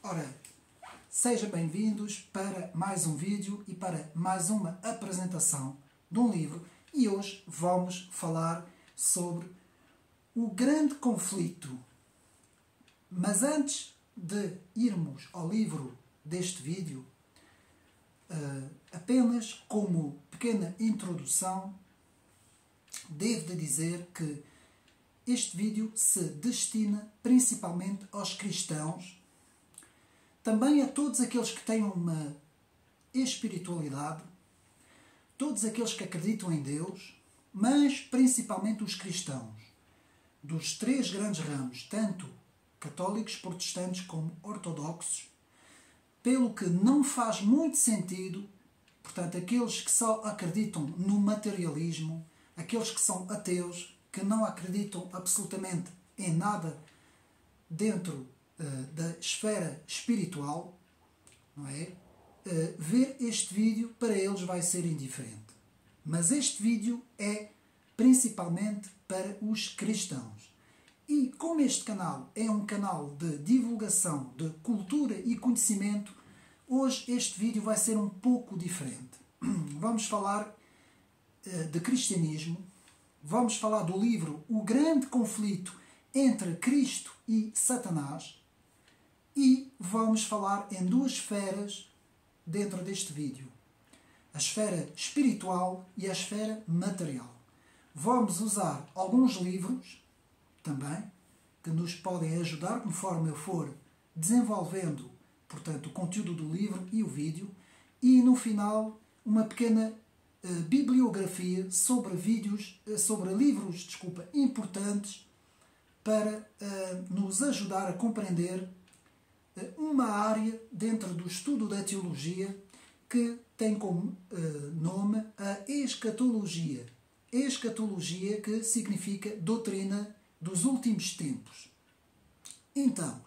Ora, sejam bem-vindos para mais um vídeo e para mais uma apresentação de um livro. E hoje vamos falar sobre o grande conflito. Mas antes de irmos ao livro deste vídeo, apenas como pequena introdução, devo dizer que este vídeo se destina principalmente aos cristãos, também a todos aqueles que têm uma espiritualidade, todos aqueles que acreditam em Deus, mas principalmente os cristãos, dos três grandes ramos, tanto católicos, protestantes como ortodoxos, pelo que não faz muito sentido, portanto, aqueles que só acreditam no materialismo, aqueles que são ateus, que não acreditam absolutamente em nada dentro da esfera espiritual, não é? Ver este vídeo para eles vai ser indiferente. Mas este vídeo é principalmente para os cristãos. E como este canal é um canal de divulgação de cultura e conhecimento, hoje este vídeo vai ser um pouco diferente. Vamos falar de cristianismo, vamos falar do livro O Grande Conflito entre Cristo e Satanás e vamos falar em duas esferas dentro deste vídeo. A esfera espiritual e a esfera material. Vamos usar alguns livros também, que nos podem ajudar conforme eu for desenvolvendo, portanto, o conteúdo do livro e o vídeo, e no final uma pequena bibliografia sobre livros importantes para nos ajudar a compreender uma área dentro do estudo da teologia que tem como nome a escatologia. Escatologia, que significa doutrina dos últimos tempos. Então,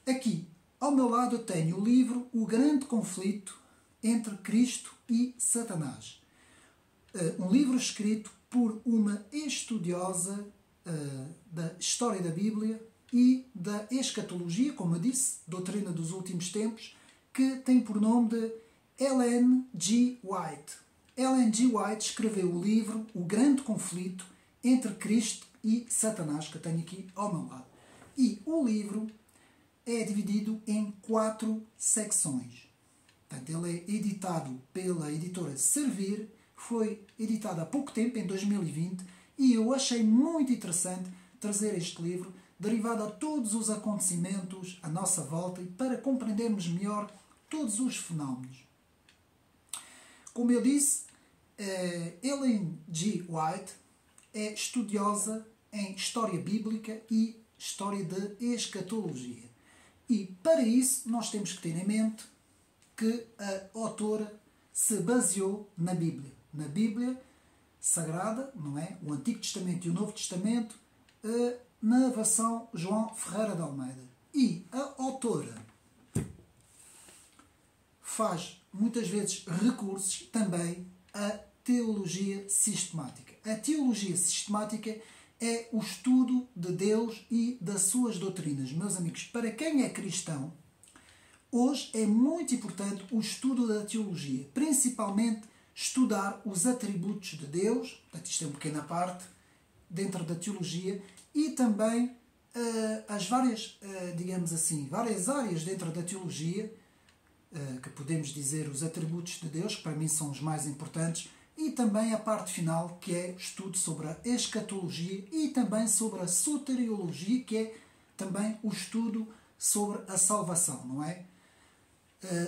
aqui ao meu lado eu tenho o livro O Grande Conflito entre Cristo e Satanás. Um livro escrito por uma estudiosa da história da Bíblia e da escatologia, como eu disse, doutrina dos últimos tempos, que tem por nome de Ellen G. White. Ellen G. White escreveu o livro O Grande Conflito entre Cristo e Satanás, que eu tenho aqui ao meu lado. E o livro é dividido em 4 secções. Portanto, ele é editado pela editora Servir, foi editado há pouco tempo, em 2020, e eu achei muito interessante trazer este livro, derivado a todos os acontecimentos à nossa volta e para compreendermos melhor todos os fenómenos. Como eu disse, Ellen G. White é estudiosa em história bíblica e história de escatologia. E para isso nós temos que ter em mente que a autora se baseou na Bíblia. Na Bíblia Sagrada, não é? O Antigo Testamento e o Novo Testamento, na versão João Ferreira de Almeida. E a autora faz muitas vezes recursos também à teologia sistemática. A teologia sistemática é o estudo de Deus e das suas doutrinas. Meus amigos, para quem é cristão, hoje é muito importante o estudo da teologia, principalmente estudar os atributos de Deus, portanto isto é uma pequena parte dentro da teologia, e também as várias, digamos assim, várias áreas dentro da teologia, que podemos dizer os atributos de Deus, que para mim são os mais importantes, e também a parte final, que é o estudo sobre a escatologia e também sobre a soteriologia, que é também o estudo sobre a salvação, não é?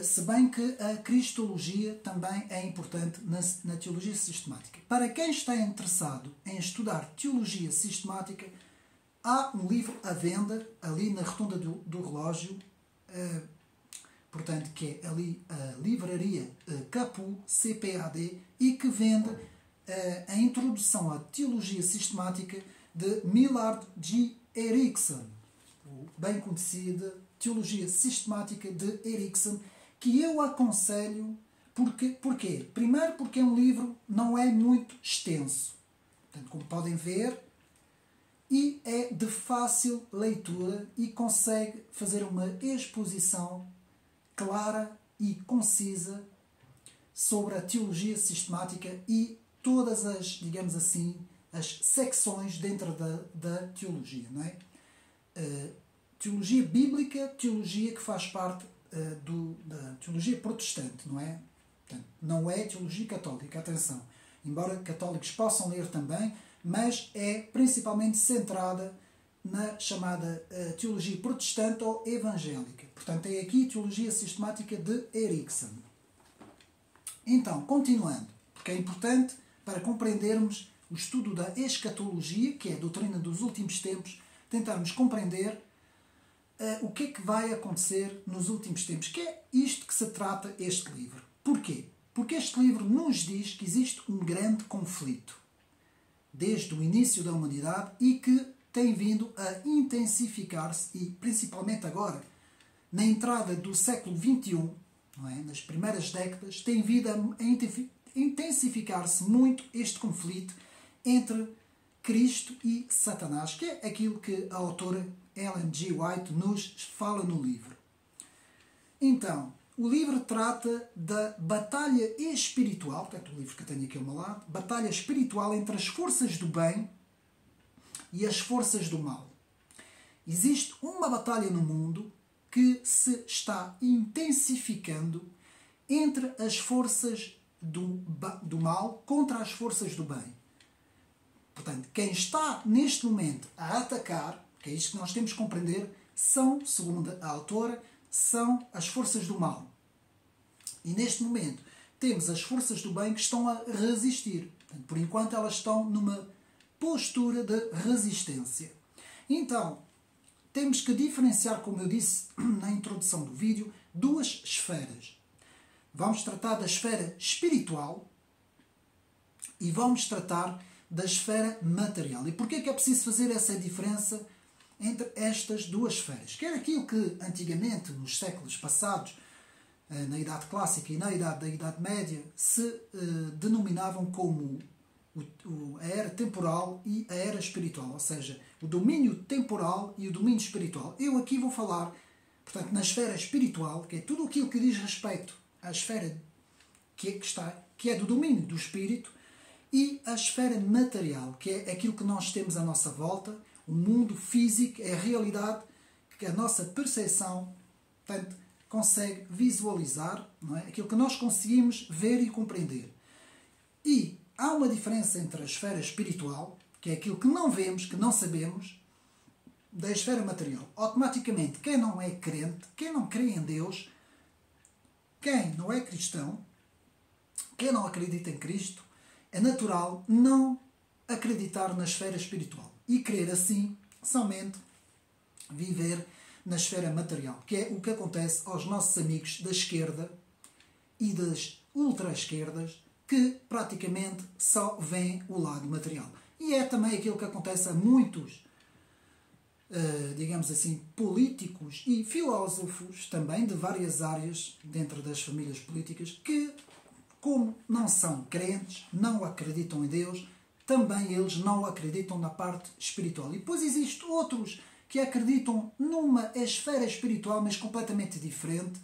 Se bem que a cristologia também é importante na teologia sistemática. Para quem está interessado em estudar teologia sistemática, há um livro à venda ali na Rotunda do Relógio, portanto, que é ali a livraria Capu, CPAD, e que vende a introdução à teologia sistemática de Millard G. Erickson, bem conhecida teologia sistemática de Erickson, que eu aconselho. Porquê? Primeiro porque é um livro não é muito extenso. Portanto, como podem ver, e é de fácil leitura e consegue fazer uma exposição clara e concisa sobre a teologia sistemática e todas as, digamos assim, as secções dentro da teologia, não é? Teologia bíblica, teologia que faz parte da teologia protestante, não é? Portanto, não é teologia católica, atenção. Embora católicos possam ler também, mas é principalmente centrada na chamada teologia protestante ou evangélica. Portanto, é aqui teologia sistemática de Erickson. Então, continuando, porque é importante para compreendermos o estudo da escatologia, que é a doutrina dos últimos tempos, tentarmos compreender o que é que vai acontecer nos últimos tempos, que é isto que se trata este livro. Porquê? Porque este livro nos diz que existe um grande conflito desde o início da humanidade e que tem vindo a intensificar-se e, principalmente agora, na entrada do século XXI, não é? Nas primeiras décadas, tem vindo a intensificar-se muito este conflito entre Cristo e Satanás, que é aquilo que a autora Ellen G. White nos fala no livro. Então, o livro trata da batalha espiritual, portanto, o livro que eu tenho aqui ao meu lado, batalha espiritual entre as forças do bem e as forças do mal. Existe uma batalha no mundo que se está intensificando entre as forças do mal contra as forças do bem. Portanto, quem está neste momento a atacar, que é isto que nós temos que compreender, são, segundo a autora, são as forças do mal. E neste momento temos as forças do bem que estão a resistir. Portanto, por enquanto elas estão numa postura de resistência. Então, temos que diferenciar, como eu disse na introdução do vídeo, duas esferas. Vamos tratar da esfera espiritual e vamos tratar da esfera material. E porquê é que é preciso fazer essa diferença entre estas duas esferas? Que era aquilo que antigamente, nos séculos passados, na Idade Clássica e na Idade Média, se denominavam como a era temporal e a era espiritual, ou seja, o domínio temporal e o domínio espiritual. Eu aqui vou falar, portanto, na esfera espiritual, que é tudo aquilo que diz respeito à esfera que é do domínio do espírito, e a esfera material, que é aquilo que nós temos à nossa volta, o mundo físico, é a realidade que a nossa percepção, portanto, consegue visualizar, não é? Aquilo que nós conseguimos ver e compreender. E há uma diferença entre a esfera espiritual, que é aquilo que não vemos, que não sabemos, da esfera material. Automaticamente, quem não é crente, quem não crê em Deus, quem não é cristão, quem não acredita em Cristo, é natural não acreditar na esfera espiritual e querer assim somente viver na esfera material, que é o que acontece aos nossos amigos da esquerda e das ultra-esquerdas, que praticamente só veem o lado material. E é também aquilo que acontece a muitos, digamos assim, políticos e filósofos também de várias áreas dentro das famílias políticas, que, como não são crentes, não acreditam em Deus, também eles não acreditam na parte espiritual. E depois existem outros que acreditam numa esfera espiritual, mas completamente diferente,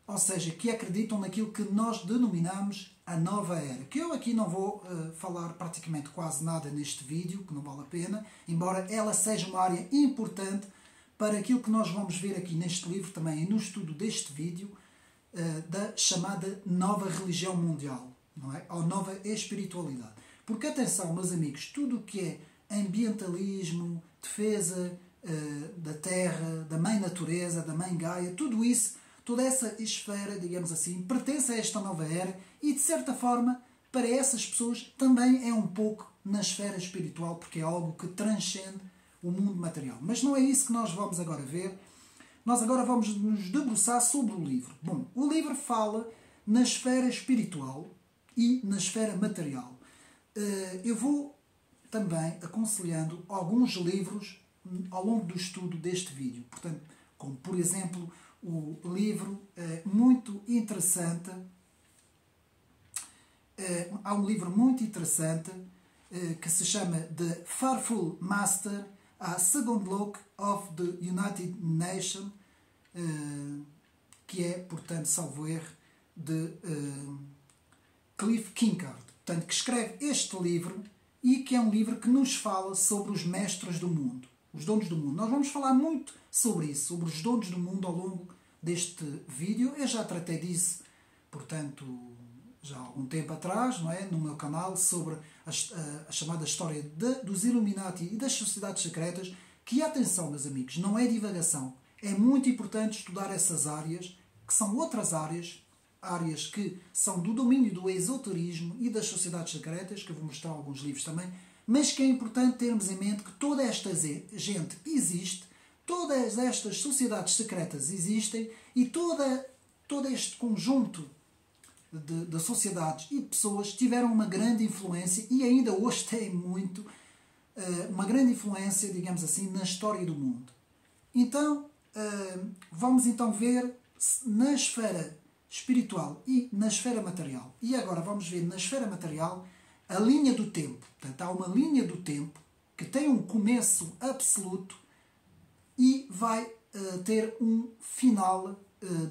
ou seja, que acreditam naquilo que nós denominamos a nova era. Que eu aqui não vou falar praticamente quase nada neste vídeo, que não vale a pena, embora ela seja uma área importante para aquilo que nós vamos ver aqui neste livro, também e no estudo deste vídeo, da chamada nova religião mundial, não é? Ou nova espiritualidade. Porque, atenção, meus amigos, tudo o que é ambientalismo, defesa da terra, da mãe natureza, da mãe Gaia, tudo isso, toda essa esfera, digamos assim, pertence a esta nova era e, de certa forma, para essas pessoas também é um pouco na esfera espiritual, porque é algo que transcende o mundo material. Mas não é isso que nós vamos agora ver. Nós agora vamos nos debruçar sobre o livro. Bom, o livro fala na esfera espiritual e na esfera material. Eu vou também aconselhando alguns livros ao longo do estudo deste vídeo. Portanto, como por exemplo o livro muito interessante. Há um livro muito interessante que se chama The Fearful Master, a Second Look of the United Nations, que é, portanto, salvo erro, de Cliff Kinkard, portanto, que escreve este livro e que é um livro que nos fala sobre os mestres do mundo, os donos do mundo. Nós vamos falar muito sobre isso, sobre os donos do mundo ao longo deste vídeo. Eu já tratei disso, portanto, já há algum tempo atrás, não é? No meu canal, sobre a chamada história dos Illuminati e das sociedades secretas, que, atenção, meus amigos, não é divagação. É muito importante estudar essas áreas, que são outras áreas que são do domínio do esoterismo e das sociedades secretas, que eu vou mostrar alguns livros também, mas que é importante termos em mente que toda esta gente existe, todas estas sociedades secretas existem e todo este conjunto de sociedades e de pessoas tiveram uma grande influência e ainda hoje têm muito, uma grande influência, digamos assim, na história do mundo. Então, vamos então ver na esfera espiritual e na esfera material. E agora vamos ver na esfera material a linha do tempo. Portanto, há uma linha do tempo que tem um começo absoluto e vai ter um final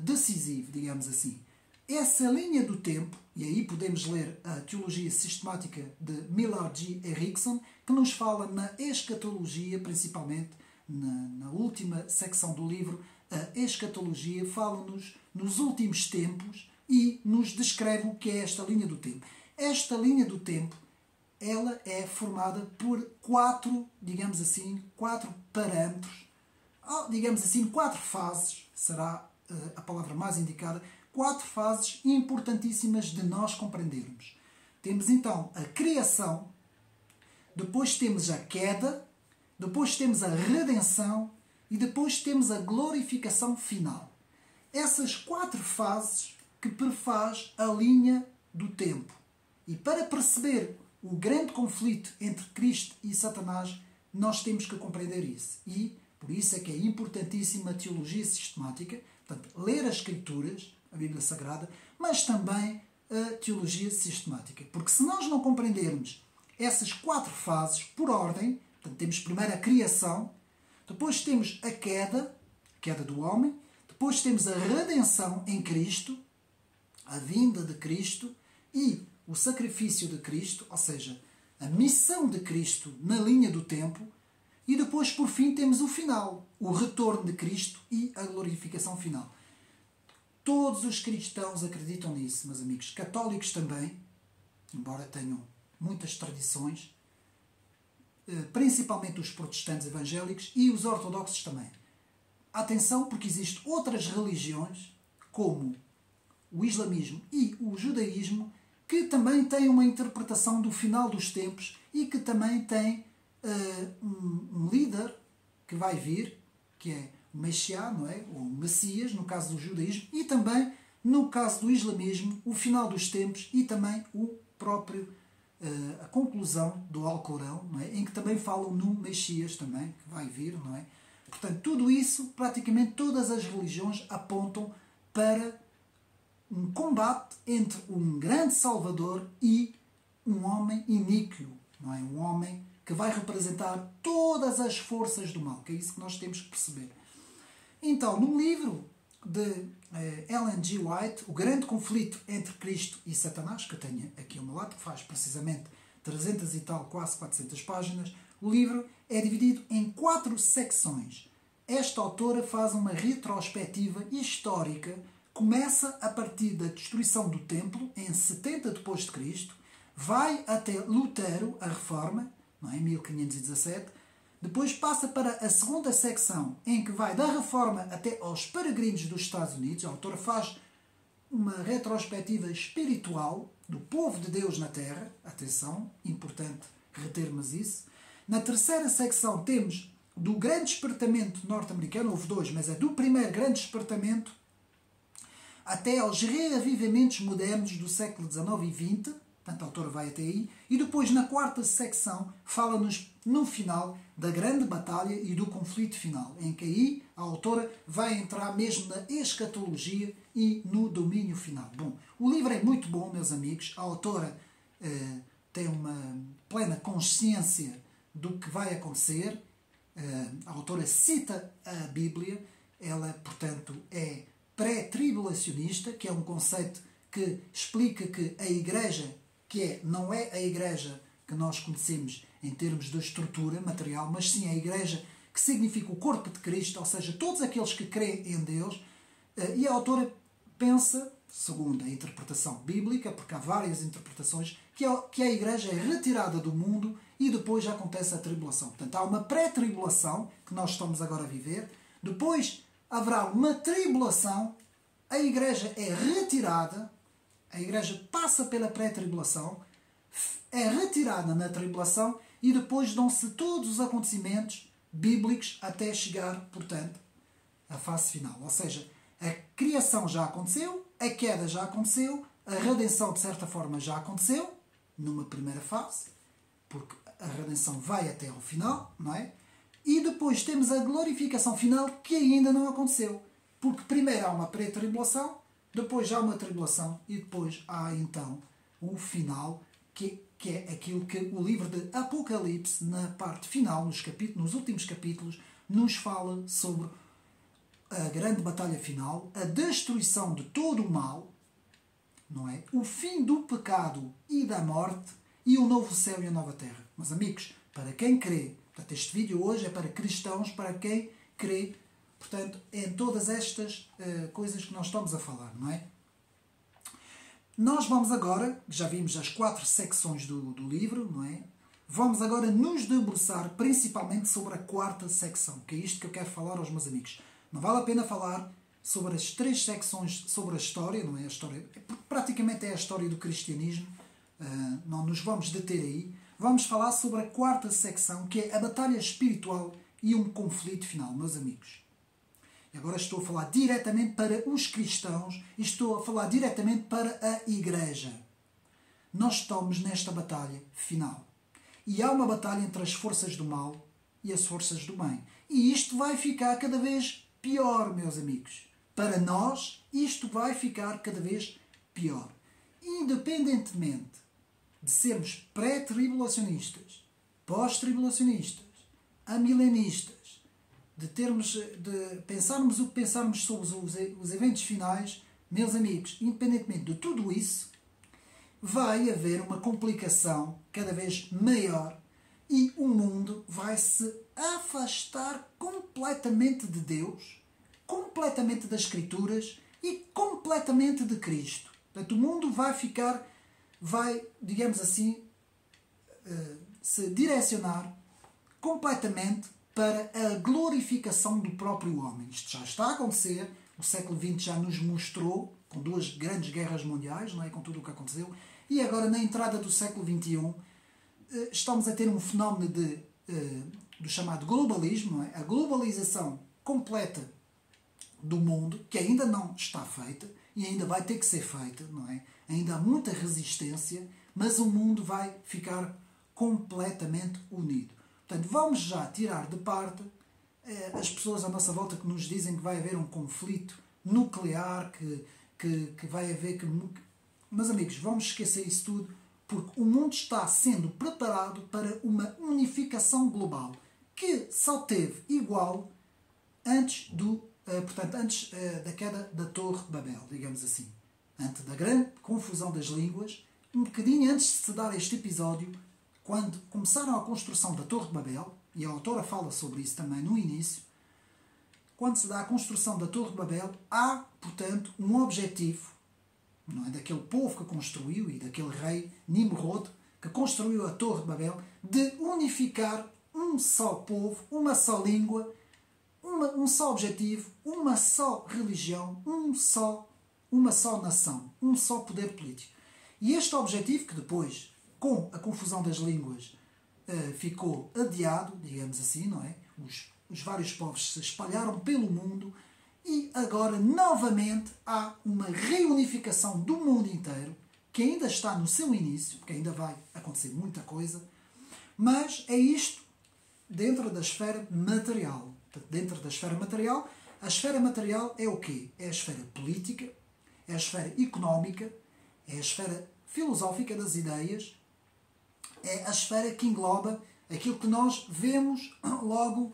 decisivo, digamos assim. Essa linha do tempo, e aí podemos ler a Teologia Sistemática de Millard G. Erickson, que nos fala na escatologia, principalmente na última secção do livro. A escatologia fala-nos nos últimos tempos e nos descreve o que é esta linha do tempo. Esta linha do tempo, ela é formada por digamos assim, quatro parâmetros, digamos assim, 4 fases, será a palavra mais indicada, 4 fases importantíssimas de nós compreendermos. Temos então a criação, depois temos a queda, depois temos a redenção e depois temos a glorificação final. Essas 4 fases que prefaz a linha do tempo. E para perceber o grande conflito entre Cristo e Satanás, nós temos que compreender isso. E por isso é que é importantíssima a teologia sistemática, portanto, ler as Escrituras, a Bíblia Sagrada, mas também a teologia sistemática. Porque se nós não compreendermos essas 4 fases por ordem, portanto, temos primeiro a criação, depois temos a queda do homem, depois temos a redenção em Cristo, a vinda de Cristo e o sacrifício de Cristo, ou seja, a missão de Cristo na linha do tempo, e depois, por fim, temos o final, o retorno de Cristo e a glorificação final. Todos os cristãos acreditam nisso, meus amigos. Católicos também, embora tenham muitas tradições, principalmente os protestantes evangélicos e os ortodoxos também. Atenção, porque existem outras religiões, como o islamismo e o judaísmo, que também têm uma interpretação do final dos tempos e que também têm um líder que vai vir, que é o Messiá, não é? Ou o Messias, no caso do judaísmo, e também, no caso do islamismo, o final dos tempos e também a conclusão do Alcorão, não é? Em que também falam no Messias também, que vai vir, não é? Portanto, tudo isso, praticamente todas as religiões apontam para um combate entre um grande Salvador e um homem iníquo, não é? Um homem que vai representar todas as forças do mal, que é isso que nós temos que perceber. Então, no livro de Ellen G. White, O Grande Conflito entre Cristo e Satanás, que eu tenho aqui ao meu lado, que faz precisamente 300 e tal, quase 400 páginas, o livro é dividido em 4 secções. Esta autora faz uma retrospectiva histórica, começa a partir da destruição do templo, em 70 depois de Cristo, vai até Lutero, a Reforma, não é? Em 1517, depois passa para a segunda secção, em que vai da Reforma até aos peregrinos dos Estados Unidos. A autora faz uma retrospectiva espiritual do povo de Deus na Terra. Atenção, importante retermos isso. Na terceira secção temos do grande despertamento norte-americano, houve 2, mas é do primeiro grande despertamento até aos reavivamentos modernos do século XIX e XX. Portanto, a autora vai até aí. E depois, na quarta secção, fala-nos, no final, da grande batalha e do conflito final, em que aí a autora vai entrar mesmo na escatologia e no domínio final. Bom, o livro é muito bom, meus amigos. A autora tem uma plena consciência do que vai acontecer. A autora cita a Bíblia, ela, portanto, é pré-tribulacionista, que é um conceito que explica que a Igreja, não é a Igreja que nós conhecemos em termos de estrutura material, mas sim a Igreja que significa o corpo de Cristo, ou seja, todos aqueles que creem em Deus. E a autora pensa, segundo a interpretação bíblica, porque há várias interpretações, que a Igreja é retirada do mundo e depois acontece a tribulação. Portanto, há uma pré-tribulação que nós estamos agora a viver, depois haverá uma tribulação, a Igreja é retirada, a Igreja passa pela pré-tribulação, é retirada na tribulação e depois dão-se todos os acontecimentos bíblicos até chegar, portanto, à fase final. Ou seja, a criação já aconteceu, a queda já aconteceu, a redenção, de certa forma, já aconteceu, numa primeira fase, porque a redenção vai até ao final, não é? E depois temos a glorificação final, que ainda não aconteceu. Porque primeiro há uma pré-tribulação, depois há uma tribulação e depois há, então, o final, que é aquilo que o livro de Apocalipse, na parte final, nos últimos capítulos, nos fala sobre a grande batalha final, a destruição de todo o mal, não é? O fim do pecado e da morte e o novo céu e a nova terra. Mas, amigos, para quem crê, portanto, este vídeo hoje é para cristãos, para quem crê, portanto, em todas estas coisas que nós estamos a falar, não é? Nós vamos agora, já vimos as 4 secções do livro, não é? Vamos agora nos debruçar principalmente sobre a 4ª secção, que é isto que eu quero falar aos meus amigos. Não vale a pena falar sobre as 3 secções sobre a história, não é? A história, praticamente é a história do cristianismo, não nos vamos deter aí. Vamos falar sobre a 4ª secção, que é a batalha espiritual e um conflito final, meus amigos. E agora estou a falar diretamente para os cristãos e estou a falar diretamente para a Igreja. Nós estamos nesta batalha final. E há uma batalha entre as forças do mal e as forças do bem. E isto vai ficar cada vez pior, meus amigos. Para nós, isto vai ficar cada vez pior. Independentemente de sermos pré-tribulacionistas, pós-tribulacionistas, amilenistas, de pensarmos o que pensarmos sobre os eventos finais, meus amigos, independentemente de tudo isso, vai haver uma complicação cada vez maior e o mundo vai se afastar completamente de Deus, completamente das Escrituras e completamente de Cristo. Portanto, o mundo vai, digamos assim, se direcionar completamente para a glorificação do próprio homem. Isto já está a acontecer, o século XX já nos mostrou, com 2 grandes guerras mundiais, não é? Com tudo o que aconteceu, e agora na entrada do século XXI estamos a ter um fenómeno do chamado globalismo, não é? A globalização completa do mundo, que ainda não está feita e ainda vai ter que ser feita, não é? Ainda há muita resistência, mas o mundo vai ficar completamente unido. Portanto, vamos já tirar de parte as pessoas à nossa volta que nos dizem que vai haver um conflito nuclear, que vai haver... Mas, amigos, vamos esquecer isso tudo, porque o mundo está sendo preparado para uma unificação global, que só teve igual antes da queda da Torre de Babel, digamos assim. Antes da grande confusão das línguas, um bocadinho antes de se dar este episódio, quando começaram a construção da Torre de Babel, e a autora fala sobre isso também no início, quando se dá a construção da Torre de Babel, há, portanto, um objetivo, não é, daquele povo que construiu e daquele rei Nimrod, que construiu a Torre de Babel, de unificar um só povo, uma só língua, um só objetivo, uma só religião, uma só nação, um só poder político. E este objetivo, que depois, com a confusão das línguas, ficou adiado, digamos assim, não é? Os vários povos se espalharam pelo mundo e agora, novamente, há uma reunificação do mundo inteiro, que ainda está no seu início, porque ainda vai acontecer muita coisa, mas é isto dentro da esfera material. Dentro da esfera material, a esfera material é o quê? É a esfera política, é a esfera económica, é a esfera filosófica das ideias, é a esfera que engloba aquilo que nós vemos logo,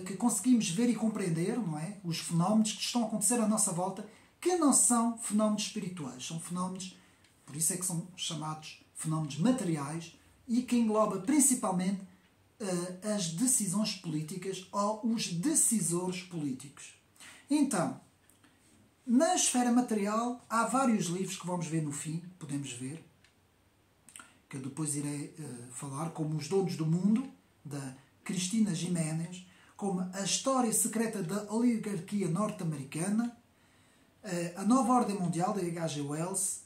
que conseguimos ver e compreender, não é? Os fenómenos que estão a acontecer à nossa volta, que não são fenómenos espirituais, são fenómenos, por isso é que são chamados fenómenos materiais, e que engloba principalmente as decisões políticas ou os decisores políticos. Então, na esfera material, há vários livros que vamos ver no fim, podemos ver, que eu depois irei falar, como Os Donos do Mundo, da Cristina Giménez, como A História Secreta da Oligarquia Norte-Americana, A Nova Ordem Mundial, de H.G. Wells,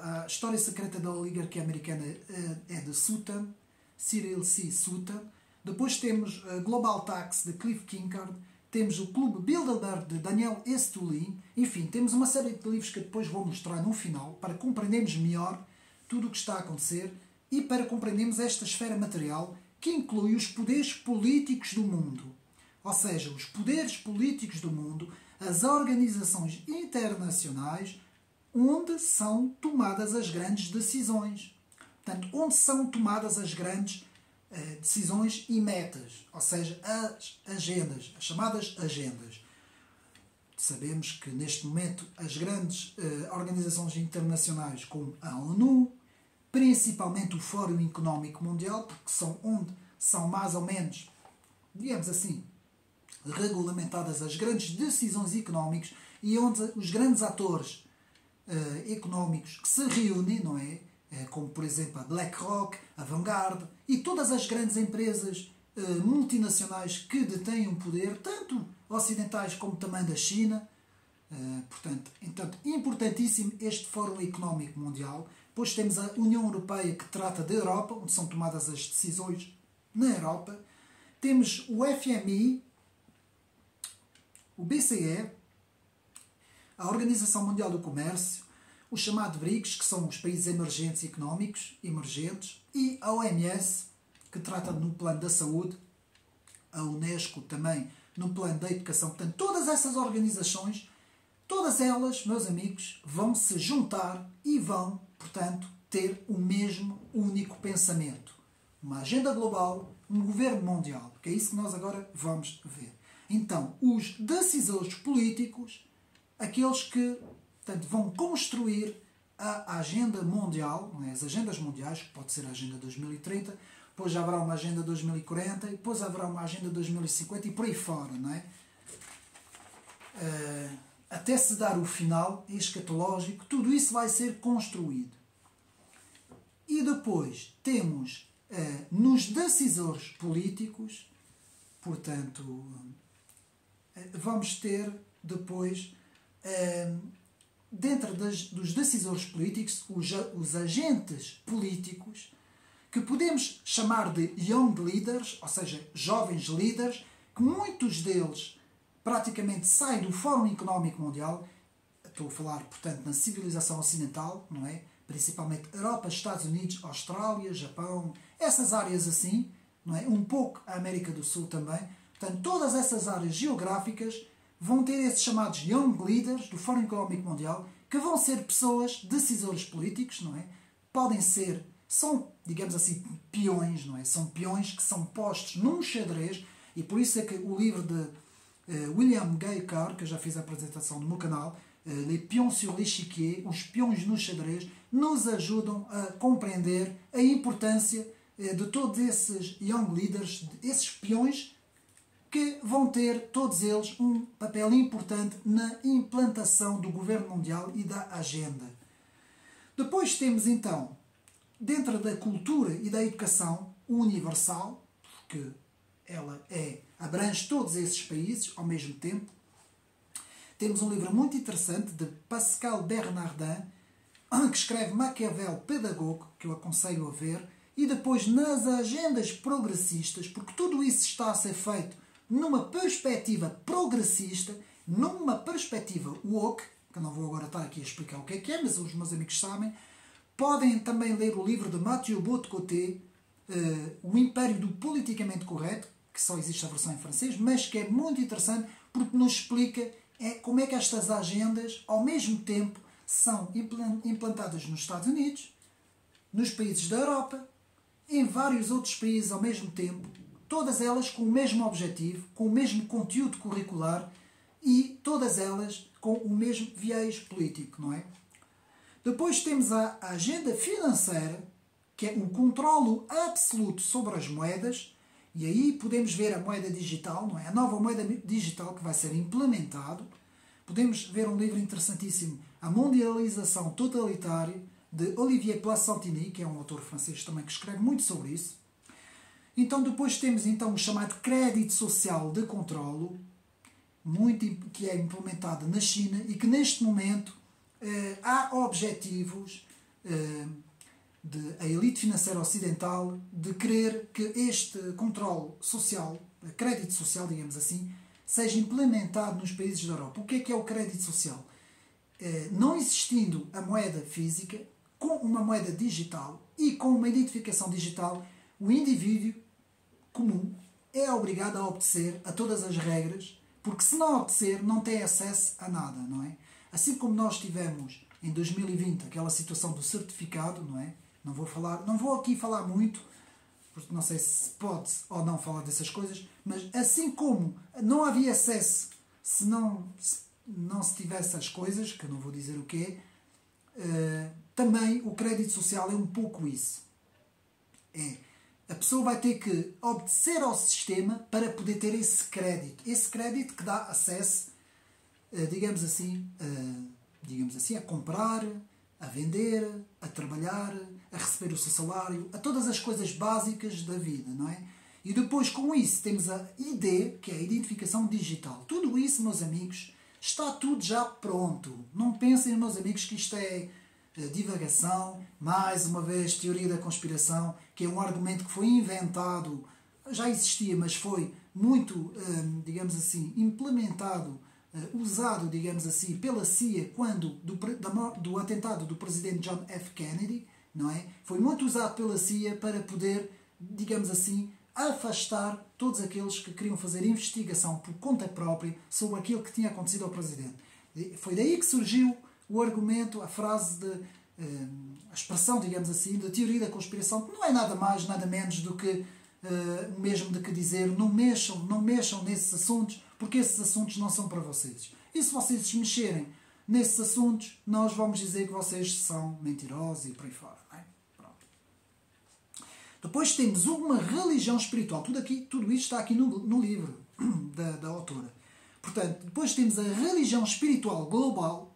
A História Secreta da Oligarquia Americana é de Sutton, Cyril C. Sutton. Depois temos Global Tax, de Cliff Kinkard. Temos o Clube Bilderberg, de Daniel Estulin. Enfim, temos uma série de livros que depois vou mostrar no final, para compreendermos melhor tudo o que está a acontecer e para compreendermos esta esfera material que inclui os poderes políticos do mundo. Ou seja, os poderes políticos do mundo, as organizações internacionais, onde são tomadas as grandes decisões. Portanto, onde são tomadas as grandes decisões e metas, ou seja, as agendas, as chamadas agendas. Sabemos que neste momento as grandes organizações internacionais, como a ONU, principalmente o Fórum Económico Mundial, porque são onde são mais ou menos, digamos assim, regulamentadas as grandes decisões económicas e onde os grandes atores económicos que se reúnem, não é? Como por exemplo a BlackRock, a Vanguard e todas as grandes empresas multinacionais que detêm um poder, tanto ocidentais como também da China. Portanto, importantíssimo este Fórum Económico Mundial. Depois temos a União Europeia, que trata da Europa, onde são tomadas as decisões na Europa. Temos o FMI, o BCE, a Organização Mundial do Comércio, o chamado BRICS, que são os países emergentes económicos, emergentes, e a OMS, que trata no plano da saúde, a Unesco também no plano da educação. Portanto, todas essas organizações, todas elas, meus amigos, vão se juntar e vão, portanto, ter o mesmo único pensamento. Uma agenda global, um governo mundial, que é isso que nós agora vamos ver. Então, os decisores políticos, aqueles que, portanto, vão construir a agenda mundial, não é? As agendas mundiais, que pode ser a Agenda 2030, depois já haverá uma Agenda 2040, e depois haverá uma Agenda 2050 e por aí fora, não é? Até se dar o final escatológico, tudo isso vai ser construído. E depois temos, nos decisores políticos, portanto, vamos ter depois, dentro dos decisores políticos, os agentes políticos, que podemos chamar de young leaders, ou seja, jovens líderes, que muitos deles praticamente saem do Fórum Económico Mundial. Estou a falar, portanto, na civilização ocidental, não é? Principalmente Europa, Estados Unidos, Austrália, Japão, essas áreas assim, não é? Um pouco a América do Sul também. Portanto, todas essas áreas geográficas vão ter esses chamados young leaders do Fórum Económico Mundial, que vão ser pessoas, decisores políticos, não é? Podem ser, são, digamos assim, peões, não é? São peões que são postos num xadrez, e por isso é que o livro de William Gay Carr, que eu já fiz a apresentação no meu canal, Les Pions sur l'échiquier, os peões no xadrez, nos ajudam a compreender a importância de todos esses young leaders, esses peões, que vão ter, todos eles, um papel importante na implantação do governo mundial e da agenda. Depois temos, então, dentro da cultura e da educação universal, porque ela abrange todos esses países ao mesmo tempo. Temos um livro muito interessante de Pascal Bernardin, que escreve Maquiavel Pedagogo, que eu aconselho a ver, e depois nas agendas progressistas, porque tudo isso está a ser feito numa perspectiva progressista, numa perspectiva woke, que eu não vou agora estar aqui a explicar o que é, mas os meus amigos sabem. Podem também ler o livro de Mathieu Bock-Côté, O Império do Politicamente Correto, que só existe a versão em francês, mas que é muito interessante porque nos explica como é que estas agendas, ao mesmo tempo, são implantadas nos Estados Unidos, nos países da Europa em vários outros países ao mesmo tempo, todas elas com o mesmo objetivo, com o mesmo conteúdo curricular e todas elas com o mesmo viés político, não é? Depois temos a agenda financeira, que é o controlo absoluto sobre as moedas, e aí podemos ver a moeda digital, não é? A nova moeda digital que vai ser implementado. Podemos ver um livro interessantíssimo, A Mundialização Totalitária, de Olivier Plassantini, que é um autor francês também que escreve muito sobre isso. Então depois temos então o chamado crédito social de controlo, que é implementado na China e que neste momento há objetivos a elite financeira ocidental de querer que este controle social, crédito social, digamos assim, seja implementado nos países da Europa. O que é o crédito social? Não existindo a moeda física, com uma moeda digital e com uma identificação digital, o indivíduo comum é obrigado a obedecer a todas as regras, porque se não obedecer não tem acesso a nada, não é? Assim como nós tivemos em 2020 aquela situação do certificado, não é? Não vou aqui falar muito, porque não sei se pode ou não falar dessas coisas, mas assim como não havia acesso se não se tivesse as coisas, que eu não vou dizer o que é, também o crédito social é um pouco isso. A pessoa vai ter que obedecer ao sistema para poder ter esse crédito que dá acesso, digamos assim, a comprar, a vender, a trabalhar, a receber o seu salário, a todas as coisas básicas da vida, não é? E depois, com isso, temos a ID, que é a identificação digital. Tudo isso, meus amigos, está tudo já pronto. Não pensem, meus amigos, que isto é divagação, mais uma vez, teoria da conspiração, que é um argumento que foi inventado, já existia, mas foi muito, digamos assim, implementado, usado, digamos assim, pela CIA quando do atentado do presidente John F. Kennedy, não é? Foi muito usado pela CIA para poder, digamos assim, afastar todos aqueles que queriam fazer investigação por conta própria sobre aquilo que tinha acontecido ao presidente. Foi daí que surgiu o argumento, a frase, a expressão, digamos assim, da teoria da conspiração, que não é nada mais, nada menos do que mesmo de que dizer não mexam nesses assuntos, porque esses assuntos não são para vocês. E se vocês se mexerem nesses assuntos, nós vamos dizer que vocês são mentirosos e por aí fora. Não é? Pronto. Depois temos uma religião espiritual. Tudo isto está aqui no livro da autora. Portanto, depois temos a religião espiritual global.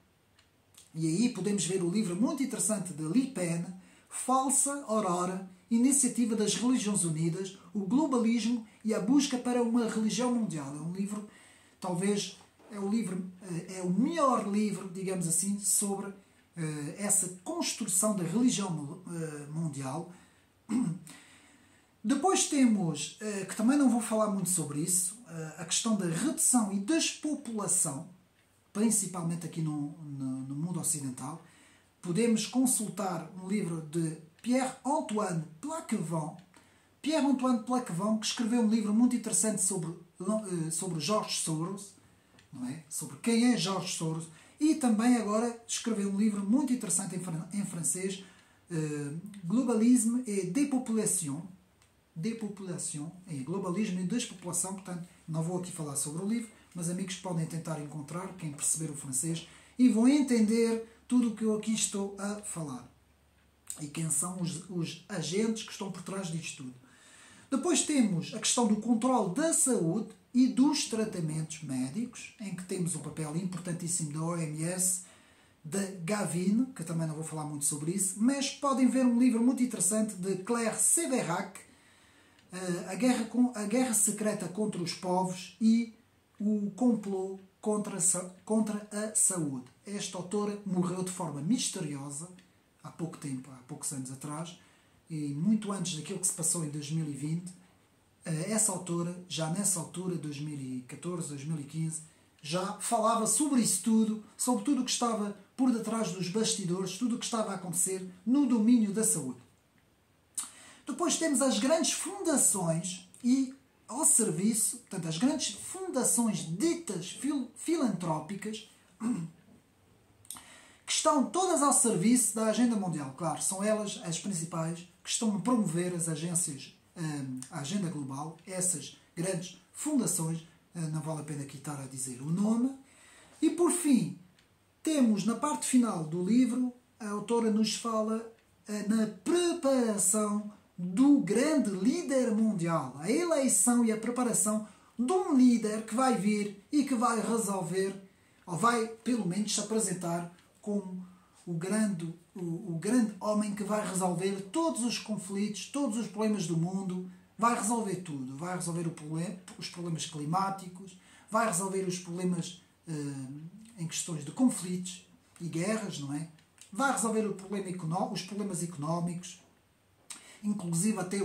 E aí podemos ver o livro muito interessante de Le Pen, Falsa Aurora, Iniciativa das Religiões Unidas, o Globalismo e a Busca para uma Religião Mundial. É um livro, talvez, é o melhor livro, digamos assim, sobre essa construção da religião mundial. Depois temos, que também não vou falar muito sobre isso, a questão da redução e despopulação, principalmente aqui no mundo ocidental. Podemos consultar um livro de Pierre-Antoine Plaquevent. Pierre-Antoine Plaquevent, que escreveu um livro muito interessante sobre George Soros, não é? Sobre quem é George Soros, e também agora escreveu um livro muito interessante em francês, Globalisme et Dépopulation. Dépopulation, globalismo e despopulação. Portanto, não vou aqui falar sobre o livro, mas amigos podem tentar encontrar, quem perceber o francês, e vão entender tudo o que eu aqui estou a falar. E quem são os agentes que estão por trás disto tudo. Depois temos a questão do controle da saúde e dos tratamentos médicos, em que temos um papel importantíssimo da OMS, da Gavi, que também não vou falar muito sobre isso, mas podem ver um livro muito interessante de Claire Sévérac, a guerra secreta contra os povos e o complô contra a saúde. Esta autora morreu de forma misteriosa há pouco tempo, há poucos anos atrás, e muito antes daquilo que se passou em 2020. Essa autora, já nessa altura, 2014, 2015, já falava sobre isso tudo, sobre tudo o que estava por detrás dos bastidores, tudo o que estava a acontecer no domínio da saúde. Depois temos as grandes fundações e ao serviço, portanto, as grandes fundações ditas filantrópicas que estão todas ao serviço da agenda mundial. Claro, são elas as principais que estão a promover as agências, a agenda global, essas grandes fundações, não vale a pena aqui estar a dizer o nome. E por fim, temos na parte final do livro, a autora nos fala na preparação do grande líder mundial, a eleição e a preparação de um líder que vai vir e que vai resolver, ou vai pelo menos se apresentar como o grande homem que vai resolver todos os conflitos, todos os problemas do mundo, vai resolver tudo, vai resolver os problemas climáticos, vai resolver os problemas em questões de conflitos e guerras, não é? Vai resolver os problemas económicos, inclusive até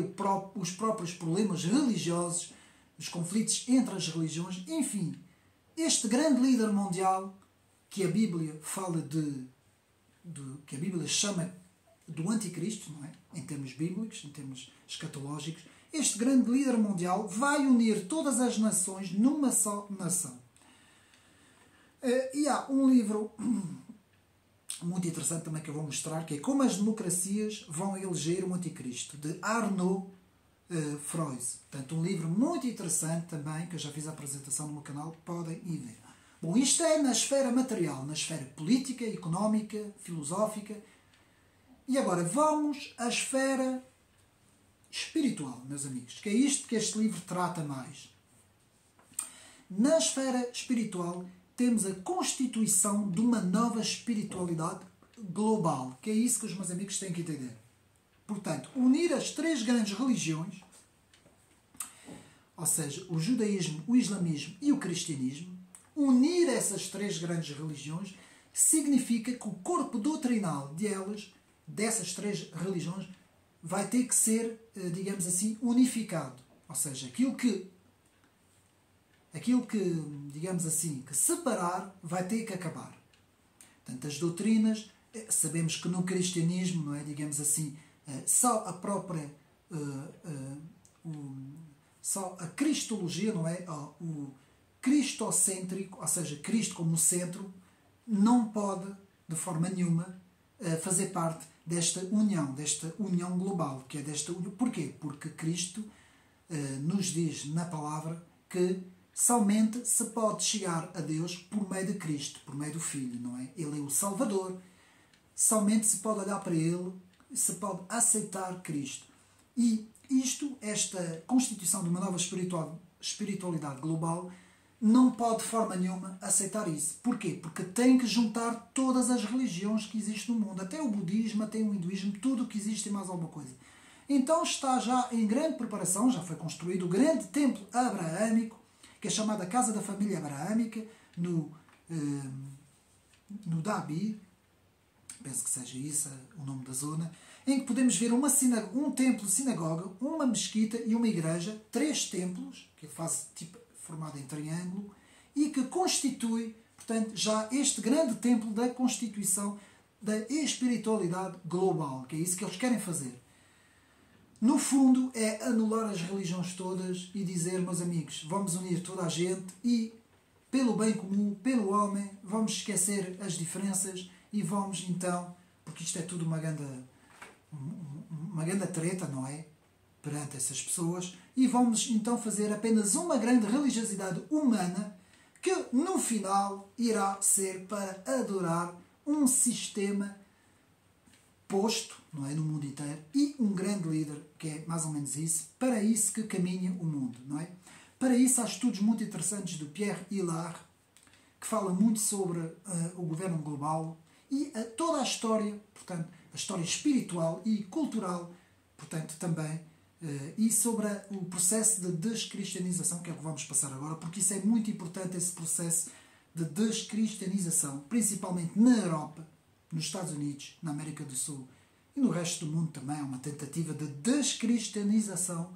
os próprios problemas religiosos, os conflitos entre as religiões, enfim. Este grande líder mundial, que a Bíblia fala que a Bíblia chama do anticristo, não é? Em termos bíblicos, em termos escatológicos, este grande líder mundial vai unir todas as nações numa só nação. E há um livro muito interessante também que eu vou mostrar, que é Como as Democracias Vão Eleger um Anticristo, de Arnaud Frois. Portanto, um livro muito interessante também, que eu já fiz a apresentação no meu canal, podem ir ver. Bom, isto é na esfera material, na esfera política, económica, filosófica. E agora vamos à esfera espiritual, meus amigos, que é isto que este livro trata mais. Na esfera espiritual temos a constituição de uma nova espiritualidade global, que é isso que os meus amigos têm que entender. Portanto, unir as três grandes religiões, ou seja, o judaísmo, o islamismo e o cristianismo, unir essas três grandes religiões significa que o corpo doutrinal dessas três religiões, vai ter que ser, digamos assim, unificado. Ou seja, aquilo que, digamos assim, que separar vai ter que acabar. Portanto, as doutrinas, sabemos que no cristianismo, não é, digamos assim, só a própria, só a cristologia, não é, o cristocêntrico, ou seja, Cristo como centro, não pode, de forma nenhuma, fazer parte desta união global, que é desta união. Porquê? Porque Cristo nos diz na palavra que somente se pode chegar a Deus por meio de Cristo, por meio do Filho, não é? Ele é o Salvador, somente se pode olhar para Ele, se pode aceitar Cristo. E esta constituição de uma nova espiritualidade global, não pode de forma nenhuma aceitar isso. Porquê? Porque tem que juntar todas as religiões que existem no mundo, até o budismo, até o hinduísmo, tudo o que existe e mais alguma coisa. Então está já em grande preparação, já foi construído o grande templo abraâmico, que é chamado a Casa da Família Abraâmica, no Dabir, penso que seja isso o nome da zona, em que podemos ver um templo, sinagoga, uma mesquita e uma igreja, 3 templos, que faz formado em triângulo, e que constitui, portanto, já este grande templo da constituição da espiritualidade global, que é isso que eles querem fazer. No fundo, é anular as religiões todas e dizer, meus amigos, vamos unir toda a gente e, pelo bem comum, pelo homem, vamos esquecer as diferenças e vamos então, porque isto é tudo uma grande treta, não é? Perante essas pessoas, e vamos então fazer apenas uma grande religiosidade humana que no final irá ser para adorar um sistema posto, não é, no mundo inteiro, e um grande líder, que é mais ou menos isso, para isso que caminha o mundo, não é? Para isso há estudos muito interessantes do Pierre Hillard, que fala muito sobre o governo global e toda a história, portanto, a história espiritual e cultural, portanto, também, e sobre o processo de descristianização, que é o que vamos passar agora, porque isso é muito importante, esse processo de descristianização, principalmente na Europa, nos Estados Unidos, na América do Sul e no resto do mundo também. É uma tentativa de descristianização,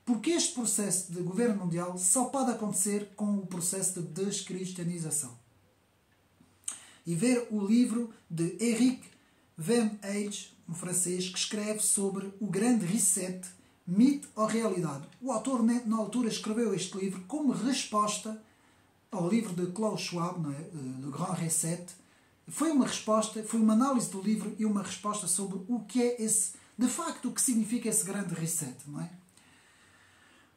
porque este processo de governo mundial só pode acontecer com o processo de descristianização. E ver o livro de Eric Van Age, um francês, que escreve sobre o grande reset, mito ou realidade. O autor, na altura, escreveu este livro como resposta ao livro de Klaus Schwab, não é? Le Grand Reset, foi uma resposta, foi uma análise do livro e uma resposta sobre o que é esse, de facto, o que significa esse grande reset, não é?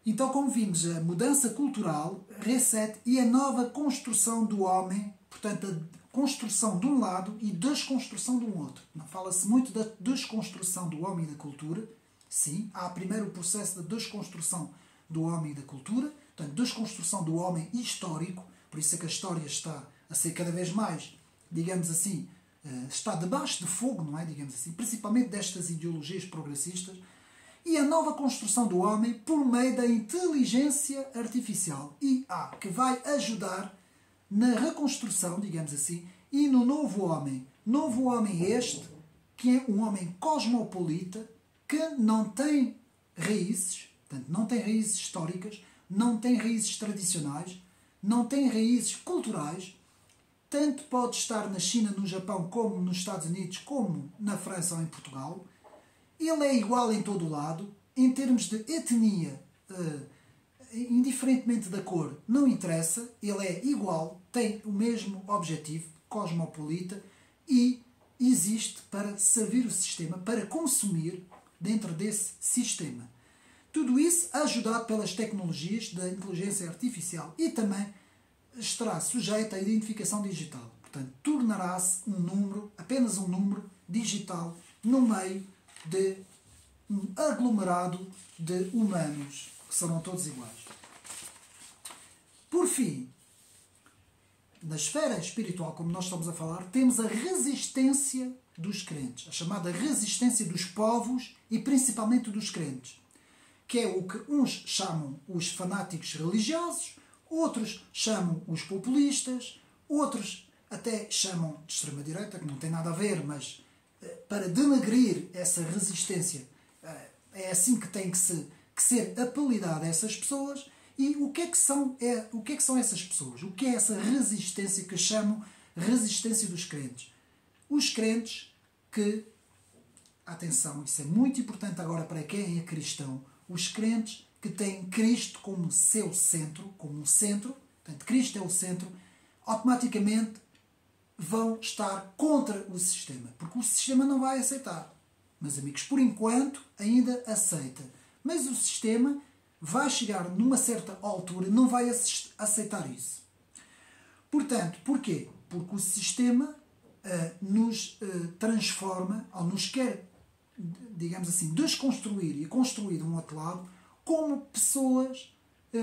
Então, como vimos, a mudança cultural, reset e a nova construção do homem, portanto, a construção de um lado e desconstrução de um outro. Fala-se muito da desconstrução do homem e da cultura. Sim, há primeiro o processo da desconstrução do homem e da cultura, portanto, desconstrução do homem histórico, por isso é que a história está a ser cada vez mais, digamos assim, está debaixo de fogo, não é? Digamos assim, principalmente destas ideologias progressistas, e a nova construção do homem por meio da inteligência artificial, IA, que vai ajudar na reconstrução, digamos assim, e no novo homem. Novo homem este, que é um homem cosmopolita, que não tem raízes, portanto, não tem raízes históricas, não tem raízes tradicionais, não tem raízes culturais, tanto pode estar na China, no Japão, como nos Estados Unidos, como na França ou em Portugal. Ele é igual em todo o lado, em termos de etnia, indiferentemente da cor, não interessa, ele é igual, tem o mesmo objetivo, cosmopolita, e existe para servir o sistema, para consumir dentro desse sistema. Tudo isso ajudado pelas tecnologias da inteligência artificial e também estará sujeito à identificação digital. Portanto, tornará-se um número, apenas um número digital, no meio de um aglomerado de humanos, que serão todos iguais. Por fim, na esfera espiritual, como nós estamos a falar, temos a resistência dos crentes, a chamada resistência dos povos e principalmente dos crentes, que é o que uns chamam os fanáticos religiosos, outros chamam os populistas, outros até chamam de extrema-direita, que não tem nada a ver, mas para denegrir essa resistência, é assim que tem que ser apelidada essas pessoas. E o que é que são essas pessoas? O que é essa resistência que chamam resistência dos crentes? Os crentes que, atenção, isso é muito importante agora para quem é cristão, os crentes que têm Cristo como seu centro, como um centro, portanto, Cristo é o centro, automaticamente vão estar contra o sistema, porque o sistema não vai aceitar. Meus amigos, por enquanto ainda aceita, mas o sistema vai chegar numa certa altura e não vai aceitar isso. Portanto, porquê? Porque o sistema nos transforma, ou nos quer, digamos assim, desconstruir e construir de um outro lado, como pessoas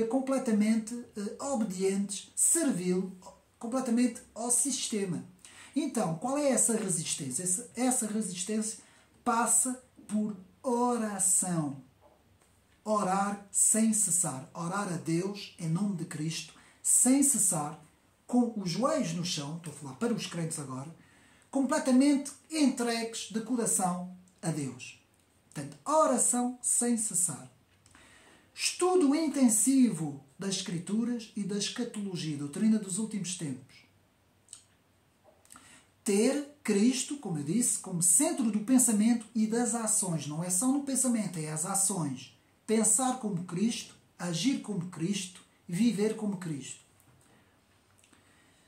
completamente obedientes, servil, completamente ao sistema. Então, qual é essa resistência? Essa resistência passa por oração. Orar sem cessar. Orar a Deus em nome de Cristo, sem cessar, com os joelhos no chão, estou a falar para os crentes agora, completamente entregues de coração a Deus. Portanto, oração sem cessar. Estudo intensivo das Escrituras e da escatologia, doutrina dos últimos tempos. Ter Cristo, como eu disse, como centro do pensamento e das ações. Não é só no pensamento, é as ações. Pensar como Cristo, agir como Cristo, viver como Cristo.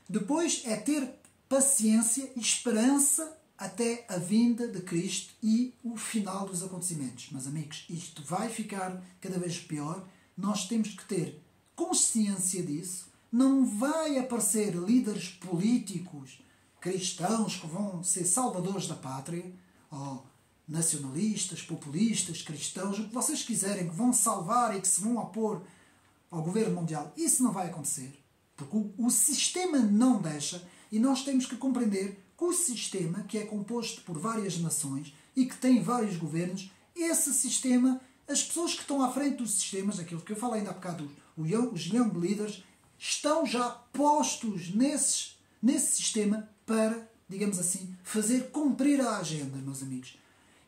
Depois é ter paciência e esperança até a vinda de Cristo e o final dos acontecimentos. Mas, amigos, isto vai ficar cada vez pior. Nós temos que ter consciência disso. Não vai aparecer líderes políticos cristãos que vão ser salvadores da pátria, ou nacionalistas, populistas, cristãos, o que vocês quiserem, que vão salvar e que se vão opor ao governo mundial. Isso não vai acontecer, porque o sistema não deixa, e nós temos que compreender que o sistema, que é composto por várias nações e que tem vários governos, esse sistema, as pessoas que estão à frente dos sistemas, aquilo que eu falei ainda há bocado, os young leaders, estão já postos nesse sistema para, digamos assim, fazer cumprir a agenda, meus amigos.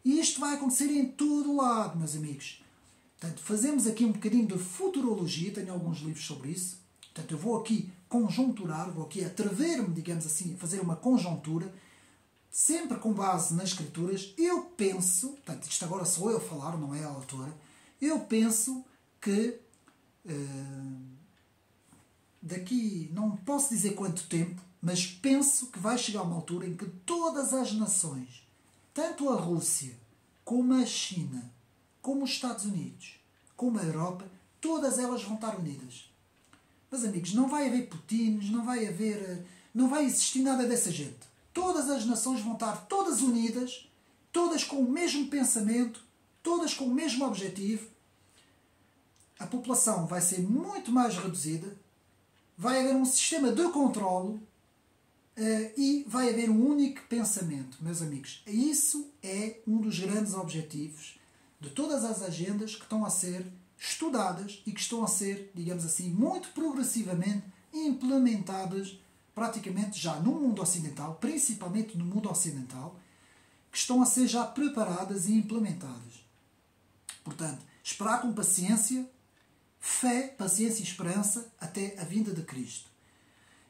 E isto vai acontecer em todo lado, meus amigos. Portanto, fazemos aqui um bocadinho de futurologia, tenho alguns livros sobre isso. Portanto, eu vou aqui conjunturar, vou aqui atrever-me, digamos assim, a fazer uma conjuntura, sempre com base nas Escrituras. Eu penso, portanto, isto agora sou eu a falar, não é a autora, eu penso que daqui, não posso dizer quanto tempo, Mas penso que vai chegar uma altura em que todas as nações, tanto a Rússia, como a China, como os Estados Unidos, como a Europa, todas elas vão estar unidas. Mas amigos, não vai haver Putins, não vai existir nada dessa gente. Todas as nações vão estar todas unidas, todas com o mesmo pensamento, todas com o mesmo objetivo. A população vai ser muito mais reduzida, vai haver um sistema de controlo e vai haver um único pensamento, meus amigos. Isso é um dos grandes objetivos de todas as agendas que estão a ser estudadas e que estão a ser, digamos assim, muito progressivamente implementadas praticamente já no mundo ocidental, principalmente no mundo ocidental, que estão a ser já preparadas e implementadas. Portanto, esperar com paciência, fé, paciência e esperança até a vinda de Cristo.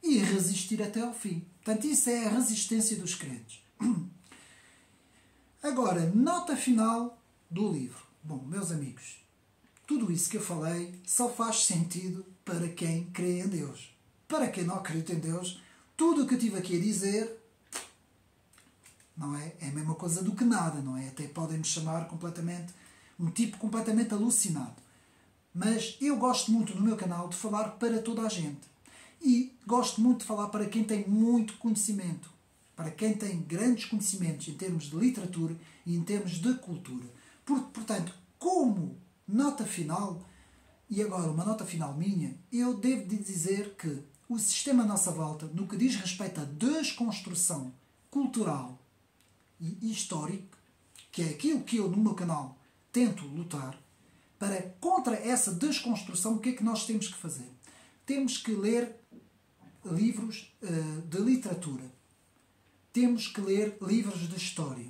E resistir até ao fim. Portanto, isso é a resistência dos crentes. Agora, nota final do livro. Bom, meus amigos, tudo isso que eu falei só faz sentido para quem crê em Deus. Para quem não acredita em Deus, tudo o que eu estive aqui a dizer não é a mesma coisa do que nada, não é? Até podem me chamar completamente um tipo completamente alucinado. Mas eu gosto muito no meu canal de falar para toda a gente. E gosto muito de falar para quem tem muito conhecimento, para quem tem grandes conhecimentos em termos de literatura e em termos de cultura. Portanto, como nota final, e agora uma nota final minha, eu devo dizer que o sistema à nossa volta, no que diz respeito à desconstrução cultural e histórica, que é aquilo que eu no meu canal tento lutar, contra essa desconstrução, o que é que nós temos que fazer? Temos que ler livros de literatura. Temos que ler livros de história.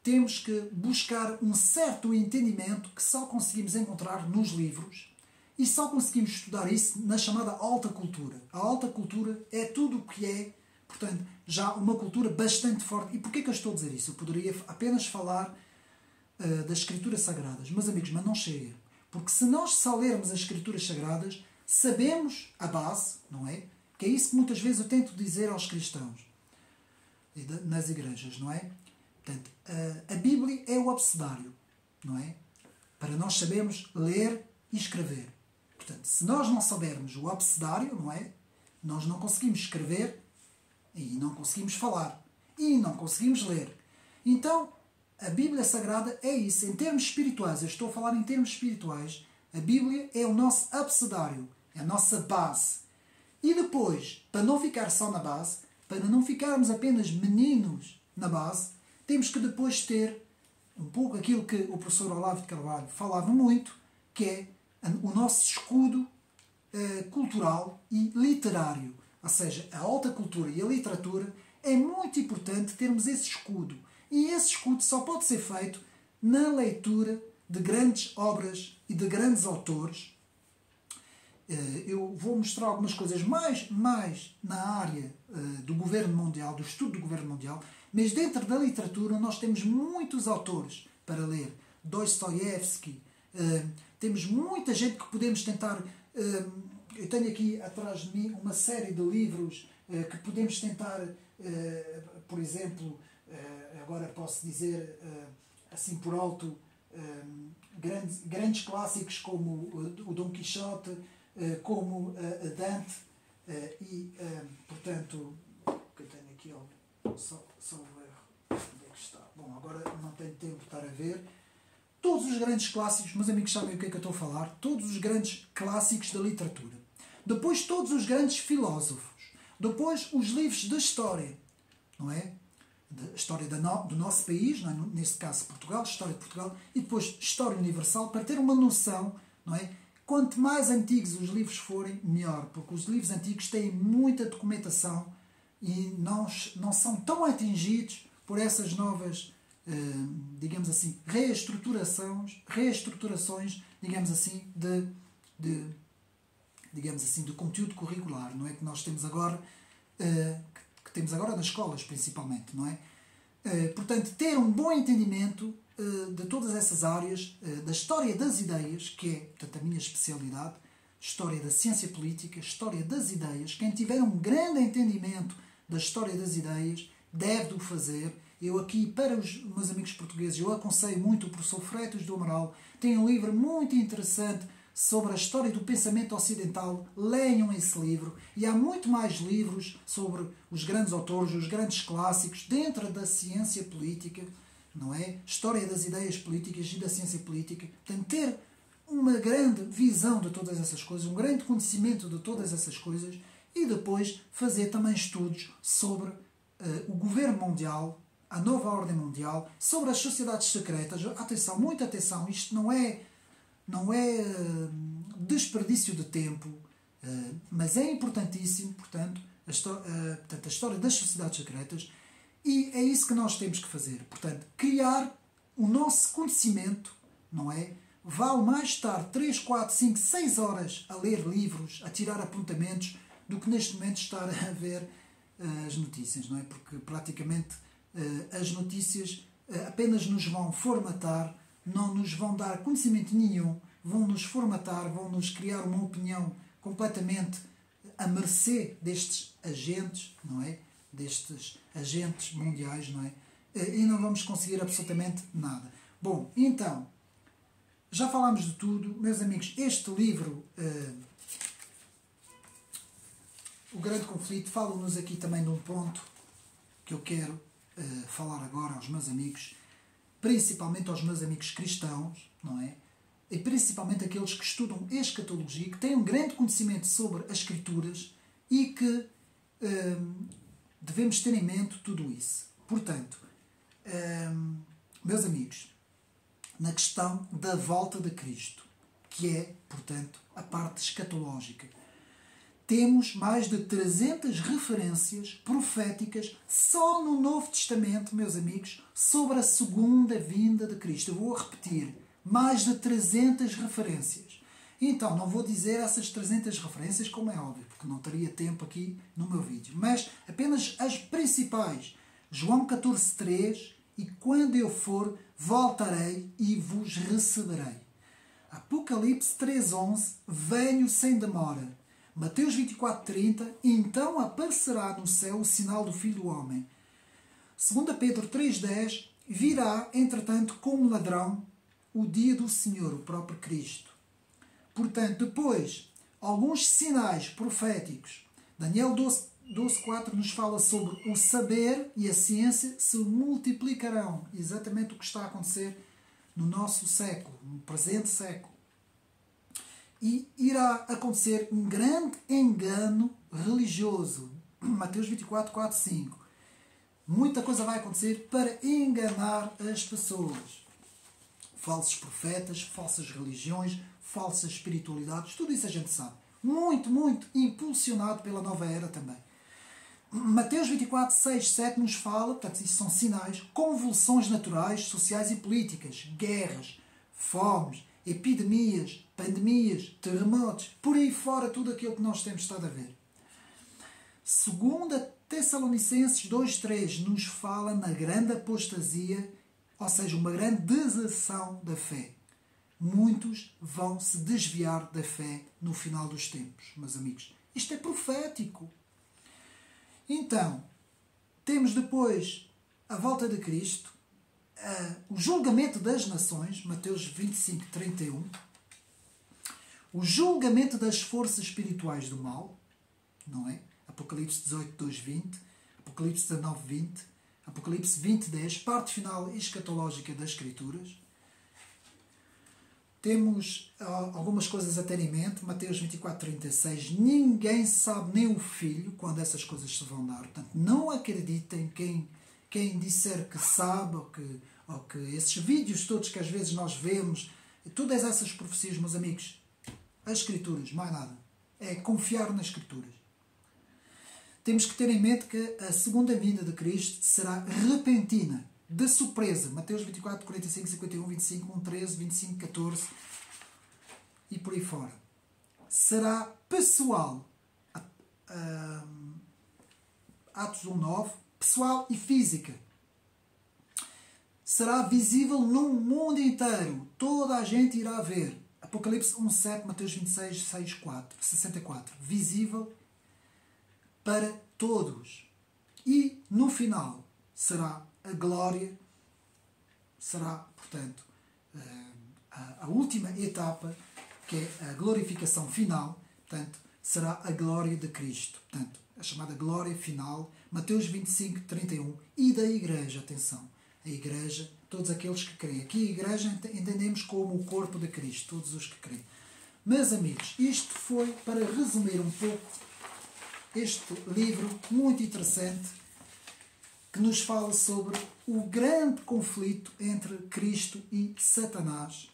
Temos que buscar um certo entendimento que só conseguimos encontrar nos livros e só conseguimos estudar isso na chamada alta cultura. A alta cultura é tudo o que é, portanto, já uma cultura bastante forte. E porquê que eu estou a dizer isso? Eu poderia apenas falar das Escrituras Sagradas. Meus amigos, mas não chega. Porque se nós só lermos as Escrituras Sagradas, sabemos a base, não é? Que é isso que muitas vezes eu tento dizer aos cristãos nas igrejas, não é? Portanto, a Bíblia é o abecedário, não é? Para nós sabermos ler e escrever. Portanto, se nós não soubermos o abecedário, não é? Nós não conseguimos escrever e não conseguimos falar e não conseguimos ler. Então, a Bíblia Sagrada é isso. Em termos espirituais, eu estou a falar em termos espirituais, a Bíblia é o nosso abecedário, é a nossa base. E depois, para não ficar só na base, para não ficarmos apenas meninos na base, temos que depois ter um pouco aquilo que o professor Olavo de Carvalho falava muito, que é o nosso escudo cultural e literário. Ou seja, a alta cultura e a literatura é muito importante termos esse escudo. E esse escudo só pode ser feito na leitura de grandes obras e de grandes autores. Eu vou mostrar algumas coisas mais na área do governo mundial, do estudo do governo mundial, mas dentro da literatura nós temos muitos autores para ler. Dostoiévski, temos muita gente que podemos tentar... eu tenho aqui atrás de mim uma série de livros que podemos tentar, por exemplo, agora posso dizer assim por alto, grandes clássicos como o Dom Quixote, como a Dante, e, portanto, que eu tenho aqui, só o erro, onde é que está? Bom, agora não tenho tempo de estar a ver. Todos os grandes clássicos, meus amigos sabem o que é que eu estou a falar, todos os grandes clássicos da literatura. Depois todos os grandes filósofos. Depois os livros de história, não é? Da história do nosso país, não é? Neste caso Portugal, história de Portugal, e depois história universal, para ter uma noção, não é? Quanto mais antigos os livros forem, melhor, porque os livros antigos têm muita documentação e não são tão atingidos por essas novas, digamos assim, reestruturações, digamos assim, de conteúdo curricular, não é? Que nós temos agora, que temos agora nas escolas, principalmente, não é? Portanto, ter um bom entendimento de todas essas áreas, da história das ideias, que é, portanto, a minha especialidade, história da ciência política, história das ideias. Quem tiver um grande entendimento da história das ideias deve o fazer. Eu aqui, para os meus amigos portugueses, eu aconselho muito o professor Freitas do Amaral. Tem um livro muito interessante sobre a história do pensamento ocidental. Leiam esse livro. E há muito mais livros sobre os grandes autores, os grandes clássicos dentro da ciência política, não é? História das ideias políticas e da ciência política. Portanto, ter uma grande visão de todas essas coisas, um grande conhecimento de todas essas coisas e depois fazer também estudos sobre o governo mundial, a nova ordem mundial, sobre as sociedades secretas. Atenção, muita atenção, isto não é desperdício de tempo, mas é importantíssimo, portanto, a história das sociedades secretas, e é isso que nós temos que fazer. Portanto, criar o nosso conhecimento, não é? Vale mais estar 3, 4, 5, 6 horas a ler livros, a tirar apontamentos, do que neste momento estar a ver as notícias, não é? Porque praticamente as notícias apenas nos vão formatar, não nos vão dar conhecimento nenhum, vão nos formatar, vão nos criar uma opinião completamente à mercê destes agentes, não é? Destes agentes mundiais, não é? E não vamos conseguir absolutamente nada. Bom, então, já falámos de tudo. Meus amigos, este livro, O Grande Conflito, fala-nos aqui também de um ponto que eu quero falar agora aos meus amigos, principalmente aos meus amigos cristãos, não é? E principalmente aqueles que estudam escatologia, que têm um grande conhecimento sobre as Escrituras e que devemos ter em mente tudo isso. Portanto, meus amigos, na questão da volta de Cristo, que é, portanto, a parte escatológica, temos mais de 300 referências proféticas só no Novo Testamento, meus amigos, sobre a segunda vinda de Cristo. Eu vou repetir, mais de 300 referências. Então, não vou dizer essas 300 referências, como é óbvio, porque não teria tempo aqui no meu vídeo, mas apenas as principais. João 14:3, e quando eu for, voltarei e vos receberei. Apocalipse 3:11, venho sem demora. Mateus 24:30, então aparecerá no céu o sinal do Filho do Homem. 2 Pedro 3:10, virá, entretanto, como ladrão, o dia do Senhor, o próprio Cristo. Portanto, depois, alguns sinais proféticos. Daniel 12:4 nos fala sobre o saber e a ciência se multiplicarão. Exatamente o que está a acontecer no nosso século, no presente século. E irá acontecer um grande engano religioso. Mateus 24:4, 5. Muita coisa vai acontecer para enganar as pessoas. Falsos profetas, falsas religiões, falsas espiritualidades, tudo isso a gente sabe. Muito, muito impulsionado pela nova era também. Mateus 24:6, 7 nos fala, portanto, isso são sinais, convulsões naturais, sociais e políticas, guerras, fomes, epidemias, pandemias, terremotos, por aí fora tudo aquilo que nós temos estado a ver. 2 Tessalonicenses 2:3 nos fala na grande apostasia, ou seja, uma grande deserção da fé. Muitos vão se desviar da fé no final dos tempos, meus amigos. Isto é profético. Então, temos depois a volta de Cristo, o julgamento das nações, Mateus 25:31, o julgamento das forças espirituais do mal, não é? Apocalipse 18:2-20, Apocalipse 19:20, Apocalipse 20:10, parte final escatológica das Escrituras. Temos algumas coisas a ter em mente. Mateus 24:36, ninguém sabe, nem o Filho, quando essas coisas se vão dar. Portanto, não acreditem quem disser que sabe, ou que esses vídeos todos que às vezes nós vemos, todas essas profecias, meus amigos, as Escrituras, mais nada. É confiar nas Escrituras. Temos que ter em mente que a segunda vinda de Cristo será repentina, de surpresa. Mateus 24, 45, 51, 25, 1, 13, 25, 14 e por aí fora. Será pessoal. Atos 1:9, pessoal e física. Será visível no mundo inteiro. Toda a gente irá ver. Apocalipse 1:7, Mateus 64. Visível para todos. E no final será a glória, será, portanto, a última etapa, que é a glorificação final, portanto, será a glória de Cristo. Portanto, a chamada glória final, Mateus 25:31, e da igreja, atenção, a igreja, todos aqueles que creem. Aqui a igreja entendemos como o corpo de Cristo, todos os que creem. Meus amigos, isto foi para resumir um pouco este livro muito interessante que nos fala sobre o grande conflito entre Cristo e Satanás,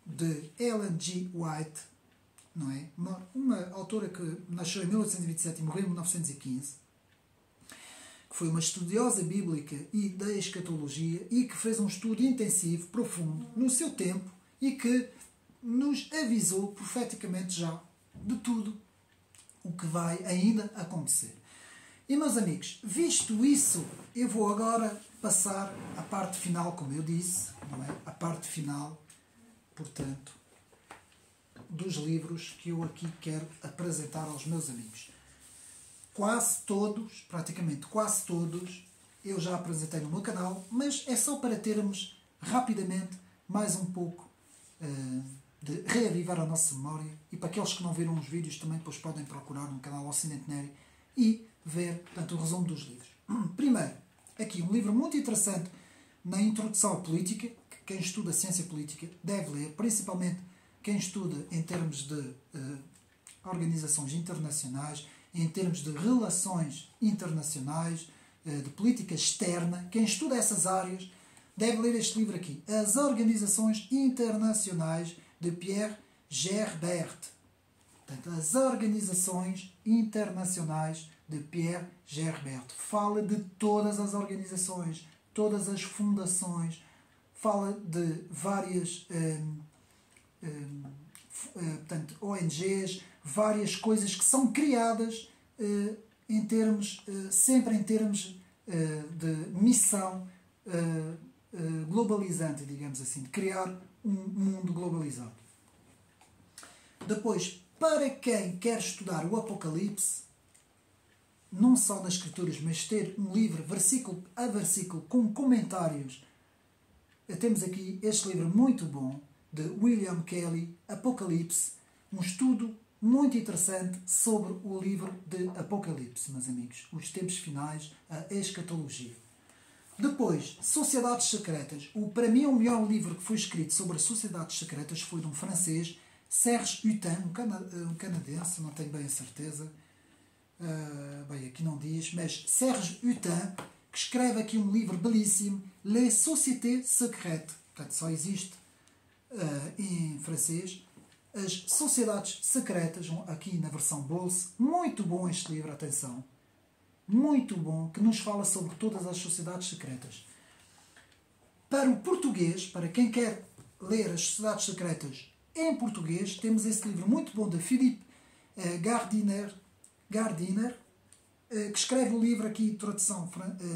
de Ellen G. White, não é? Uma autora que nasceu em 1827 e morreu em 1915, que foi uma estudiosa bíblica e da escatologia e que fez um estudo intensivo, profundo, no seu tempo e que nos avisou profeticamente já de tudo o que vai ainda acontecer. E, meus amigos, visto isso, eu vou agora passar à parte final, como eu disse, não é? A parte final, portanto, dos livros que eu aqui quero apresentar aos meus amigos. Quase todos, praticamente quase todos, eu já apresentei no meu canal, mas é só para termos rapidamente mais um pouco de reavivar a nossa memória, e para aqueles que não viram os vídeos também depois podem procurar no canal Ocidente Neri e ver, portanto, o resumo dos livros. Primeiro, aqui um livro muito interessante na introdução à política, que quem estuda ciência política deve ler, principalmente quem estuda em termos de organizações internacionais, em termos de relações internacionais, de política externa. Quem estuda essas áreas deve ler este livro aqui, As Organizações Internacionais, de Pierre Gerbert. Portanto, As Organizações Internacionais, de Pierre Gerbert. Fala de todas as organizações, todas as fundações, fala de várias portanto, ONGs, várias coisas que são criadas em termos, sempre em termos de missão globalizante, digamos assim, de criar um mundo globalizado. Depois, para quem quer estudar o Apocalipse, não só nas Escrituras, mas ter um livro, versículo a versículo, com comentários, temos aqui este livro muito bom, de William Kelly, Apocalipse, um estudo muito interessante sobre o livro de Apocalipse, meus amigos, os tempos finais, a escatologia. Depois, Sociedades Secretas. Para mim, o melhor livro que foi escrito sobre sociedades secretas foi de um francês, Serge Hutin, um canadense, não tenho bem a certeza, bem, aqui não diz, mas Serge Hutin, que escreve aqui um livro belíssimo, Les Sociétés Secrètes, portanto só existe em francês, As Sociedades Secretas, aqui na versão bolso. Muito bom este livro, atenção, muito bom, que nos fala sobre todas as sociedades secretas. Para o português, para quem quer ler as sociedades secretas em português, temos esse livro muito bom de Philippe Gardiner, que escreve o livro aqui, tradução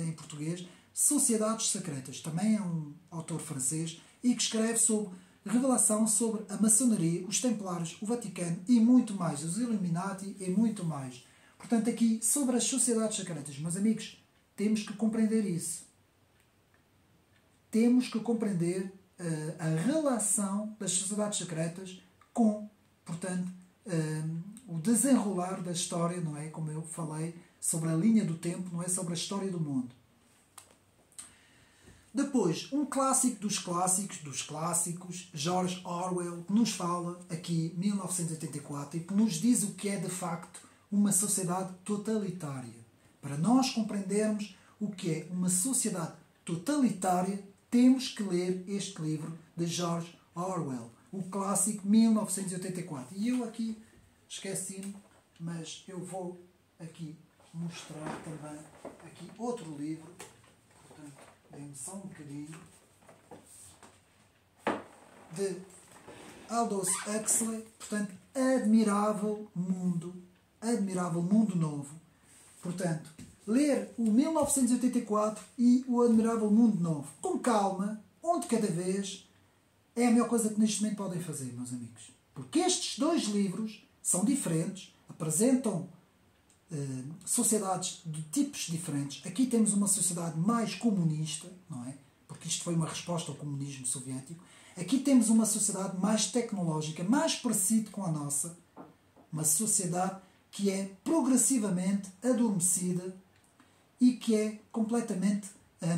em português, Sociedades Secretas. Também é um autor francês e que escreve sobre revelação sobre a maçonaria, os templários, o Vaticano e muito mais, os Illuminati e muito mais. Portanto, aqui sobre as sociedades secretas, meus amigos, temos que compreender isso. Temos que compreender a relação das sociedades secretas com, portanto, o desenrolar da história, não é? Como eu falei, sobre a linha do tempo, não é? Sobre a história do mundo. Depois, um clássico dos clássicos, George Orwell, que nos fala aqui, 1984, e que nos diz o que é de facto uma sociedade totalitária. Para nós compreendermos o que é uma sociedade totalitária, temos que ler este livro de George Orwell, o clássico 1984. E eu aqui esqueci-me, mas eu vou aqui mostrar também aqui outro livro. Portanto, dê-me só um bocadinho. De Aldous Huxley, portanto, Admirável Mundo Novo. Portanto, ler o 1984 e o Admirável Mundo Novo com calma, um de cada vez, é a melhor coisa que neste momento podem fazer, meus amigos. Porque estes dois livros são diferentes, apresentam sociedades de tipos diferentes. Aqui temos uma sociedade mais comunista, não é? Porque isto foi uma resposta ao comunismo soviético. Aqui temos uma sociedade mais tecnológica, mais parecida com a nossa. Uma sociedade que é progressivamente adormecida e que é completamente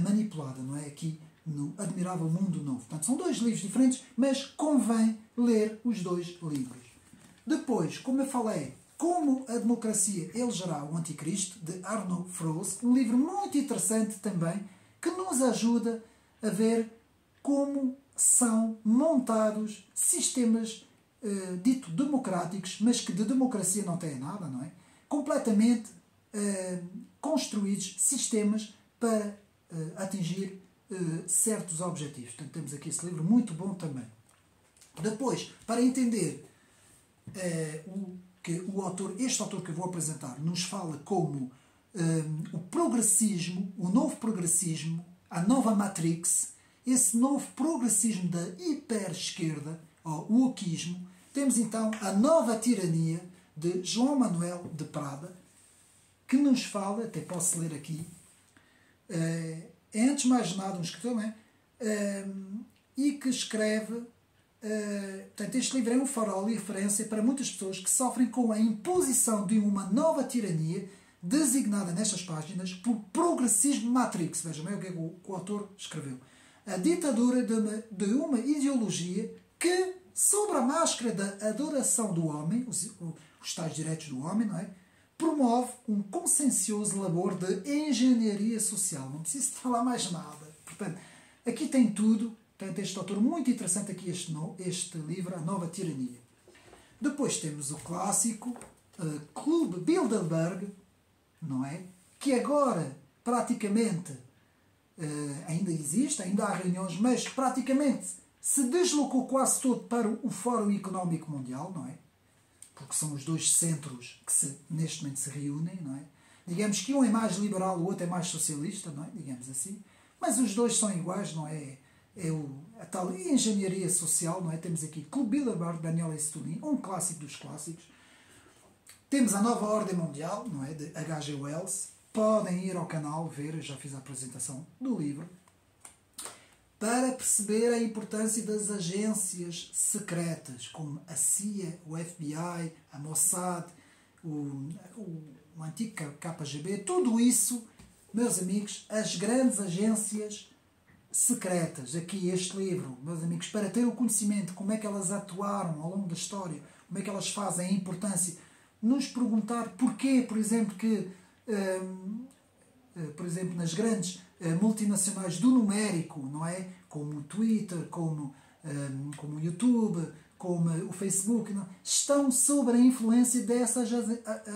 manipulada, não é? Aqui no Admirável Mundo Novo. Portanto, são dois livros diferentes, mas convém ler os dois livros. Depois, como eu falei, Como a Democracia Elegerá o Anticristo, de Arnold Frost, um livro muito interessante também, que nos ajuda a ver como são montados sistemas dito democráticos, mas que de democracia não têm nada, não é? Completamente construídos sistemas para atingir certos objetivos. Portanto, temos aqui esse livro muito bom também. Depois, para entender que este autor que eu vou apresentar nos fala como o progressismo, o novo progressismo, a nova Matrix, esse novo progressismo da hiper-esquerda, ou o wokismo, temos então a nova tirania de João Manuel de Prada, que nos fala, até posso ler aqui, é antes de mais nada um escritor, não é? E que escreve, portanto, este livro é um farol e referência para muitas pessoas que sofrem com a imposição de uma nova tirania designada nestas páginas por progressismo Matrix. Vejam bem o que é que o autor escreveu. A ditadura de uma ideologia que, sob a máscara da adoração do homem, os tais direitos do homem, não é? Promove um consciencioso labor de engenharia social. Não preciso de falar mais nada. Portanto, aqui tem tudo. Portanto, este autor muito interessante aqui, este livro, A Nova Tirania. Depois temos o clássico Clube Bilderberg, não é? Que agora praticamente ainda existe, ainda há reuniões, mas praticamente se deslocou quase todo para o Fórum Económico Mundial, não é? Porque são os dois centros que neste momento se reúnem, não é? Digamos que um é mais liberal, o outro é mais socialista, não é? Digamos assim. Mas os dois são iguais, não é? A tal engenharia social, não é? Temos aqui Clube Bilderberg, Daniel Estulin, um clássico dos clássicos. Temos a Nova Ordem Mundial, não é? De H.G. Wells. Podem ir ao canal ver, eu já fiz a apresentação do livro, para perceber a importância das agências secretas, como a CIA, o FBI, a Mossad, o antigo KGB, tudo isso, meus amigos, as grandes agências secretas. Aqui este livro, meus amigos, para ter o conhecimento de como é que elas atuaram ao longo da história, como é que elas fazem, a importância, nos perguntar porquê, por exemplo, que por exemplo, nas grandes multinacionais do numérico, não é? Como o Twitter, como o YouTube, como o Facebook, não? Estão sob a influência dessas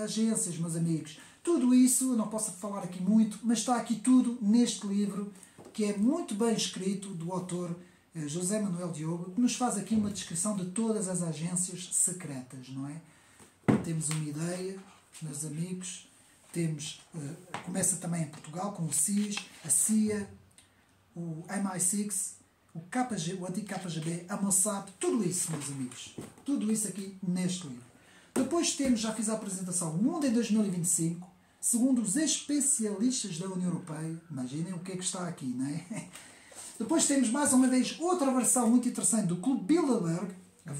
agências, meus amigos. Tudo isso, eu não posso falar aqui muito, mas está aqui tudo neste livro, que é muito bem escrito, do autor José Manuel Diogo, que nos faz aqui uma descrição de todas as agências secretas, não é? Temos uma ideia, meus amigos. Começa também em Portugal com o SIS, a CIA, o MI6, o antigo KGB, a Mossad, tudo isso, meus amigos. Tudo isso aqui neste livro. Depois temos, já fiz a apresentação, O Mundo em 2025, segundo os especialistas da União Europeia. Imaginem o que é que está aqui, não é? Depois temos, mais uma vez, outra versão muito interessante do Clube Bilderberg, a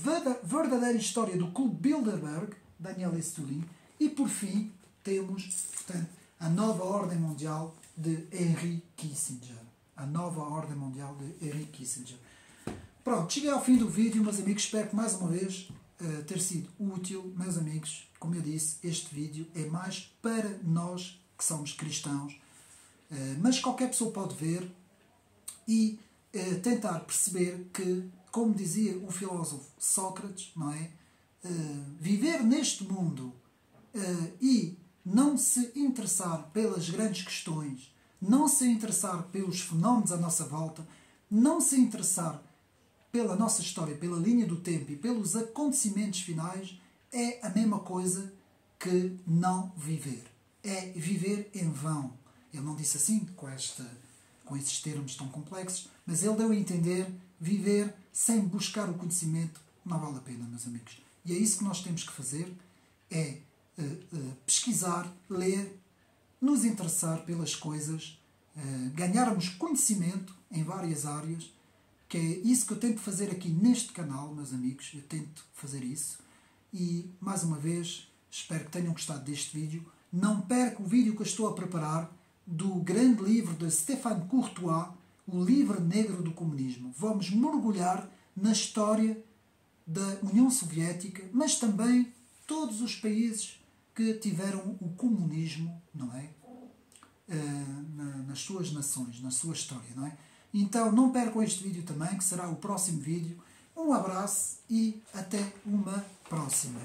verdadeira história do Clube Bilderberg, Daniel Estulin. E, por fim, temos, portanto, a Nova Ordem Mundial de Henry Kissinger. A Nova Ordem Mundial de Henry Kissinger. Pronto, cheguei ao fim do vídeo, meus amigos. Espero que mais uma vez ter sido útil, meus amigos. Como eu disse, este vídeo é mais para nós que somos cristãos, mas qualquer pessoa pode ver e tentar perceber que, como dizia o filósofo Sócrates, não é? Viver neste mundo e não se interessar pelas grandes questões, não se interessar pelos fenómenos à nossa volta, não se interessar pela nossa história, pela linha do tempo e pelos acontecimentos finais, é a mesma coisa que não viver. É viver em vão. Ele não disse assim, com esses termos tão complexos, mas ele deu a entender viver sem buscar o conhecimento não vale a pena, meus amigos. E é isso que nós temos que fazer, é pesquisar, ler, nos interessar pelas coisas, ganharmos conhecimento em várias áreas, que é isso que eu tento fazer aqui neste canal, meus amigos. Eu tento fazer isso. E, mais uma vez, espero que tenham gostado deste vídeo. Não perca o vídeo que eu estou a preparar do grande livro de Stéphane Courtois, O Livro Negro do Comunismo. Vamos mergulhar na história da União Soviética, mas também todos os países que tiveram o comunismo, não é? Nas suas nações, na sua história, não é? Então não percam este vídeo também, que será o próximo vídeo. Um abraço e até uma próxima.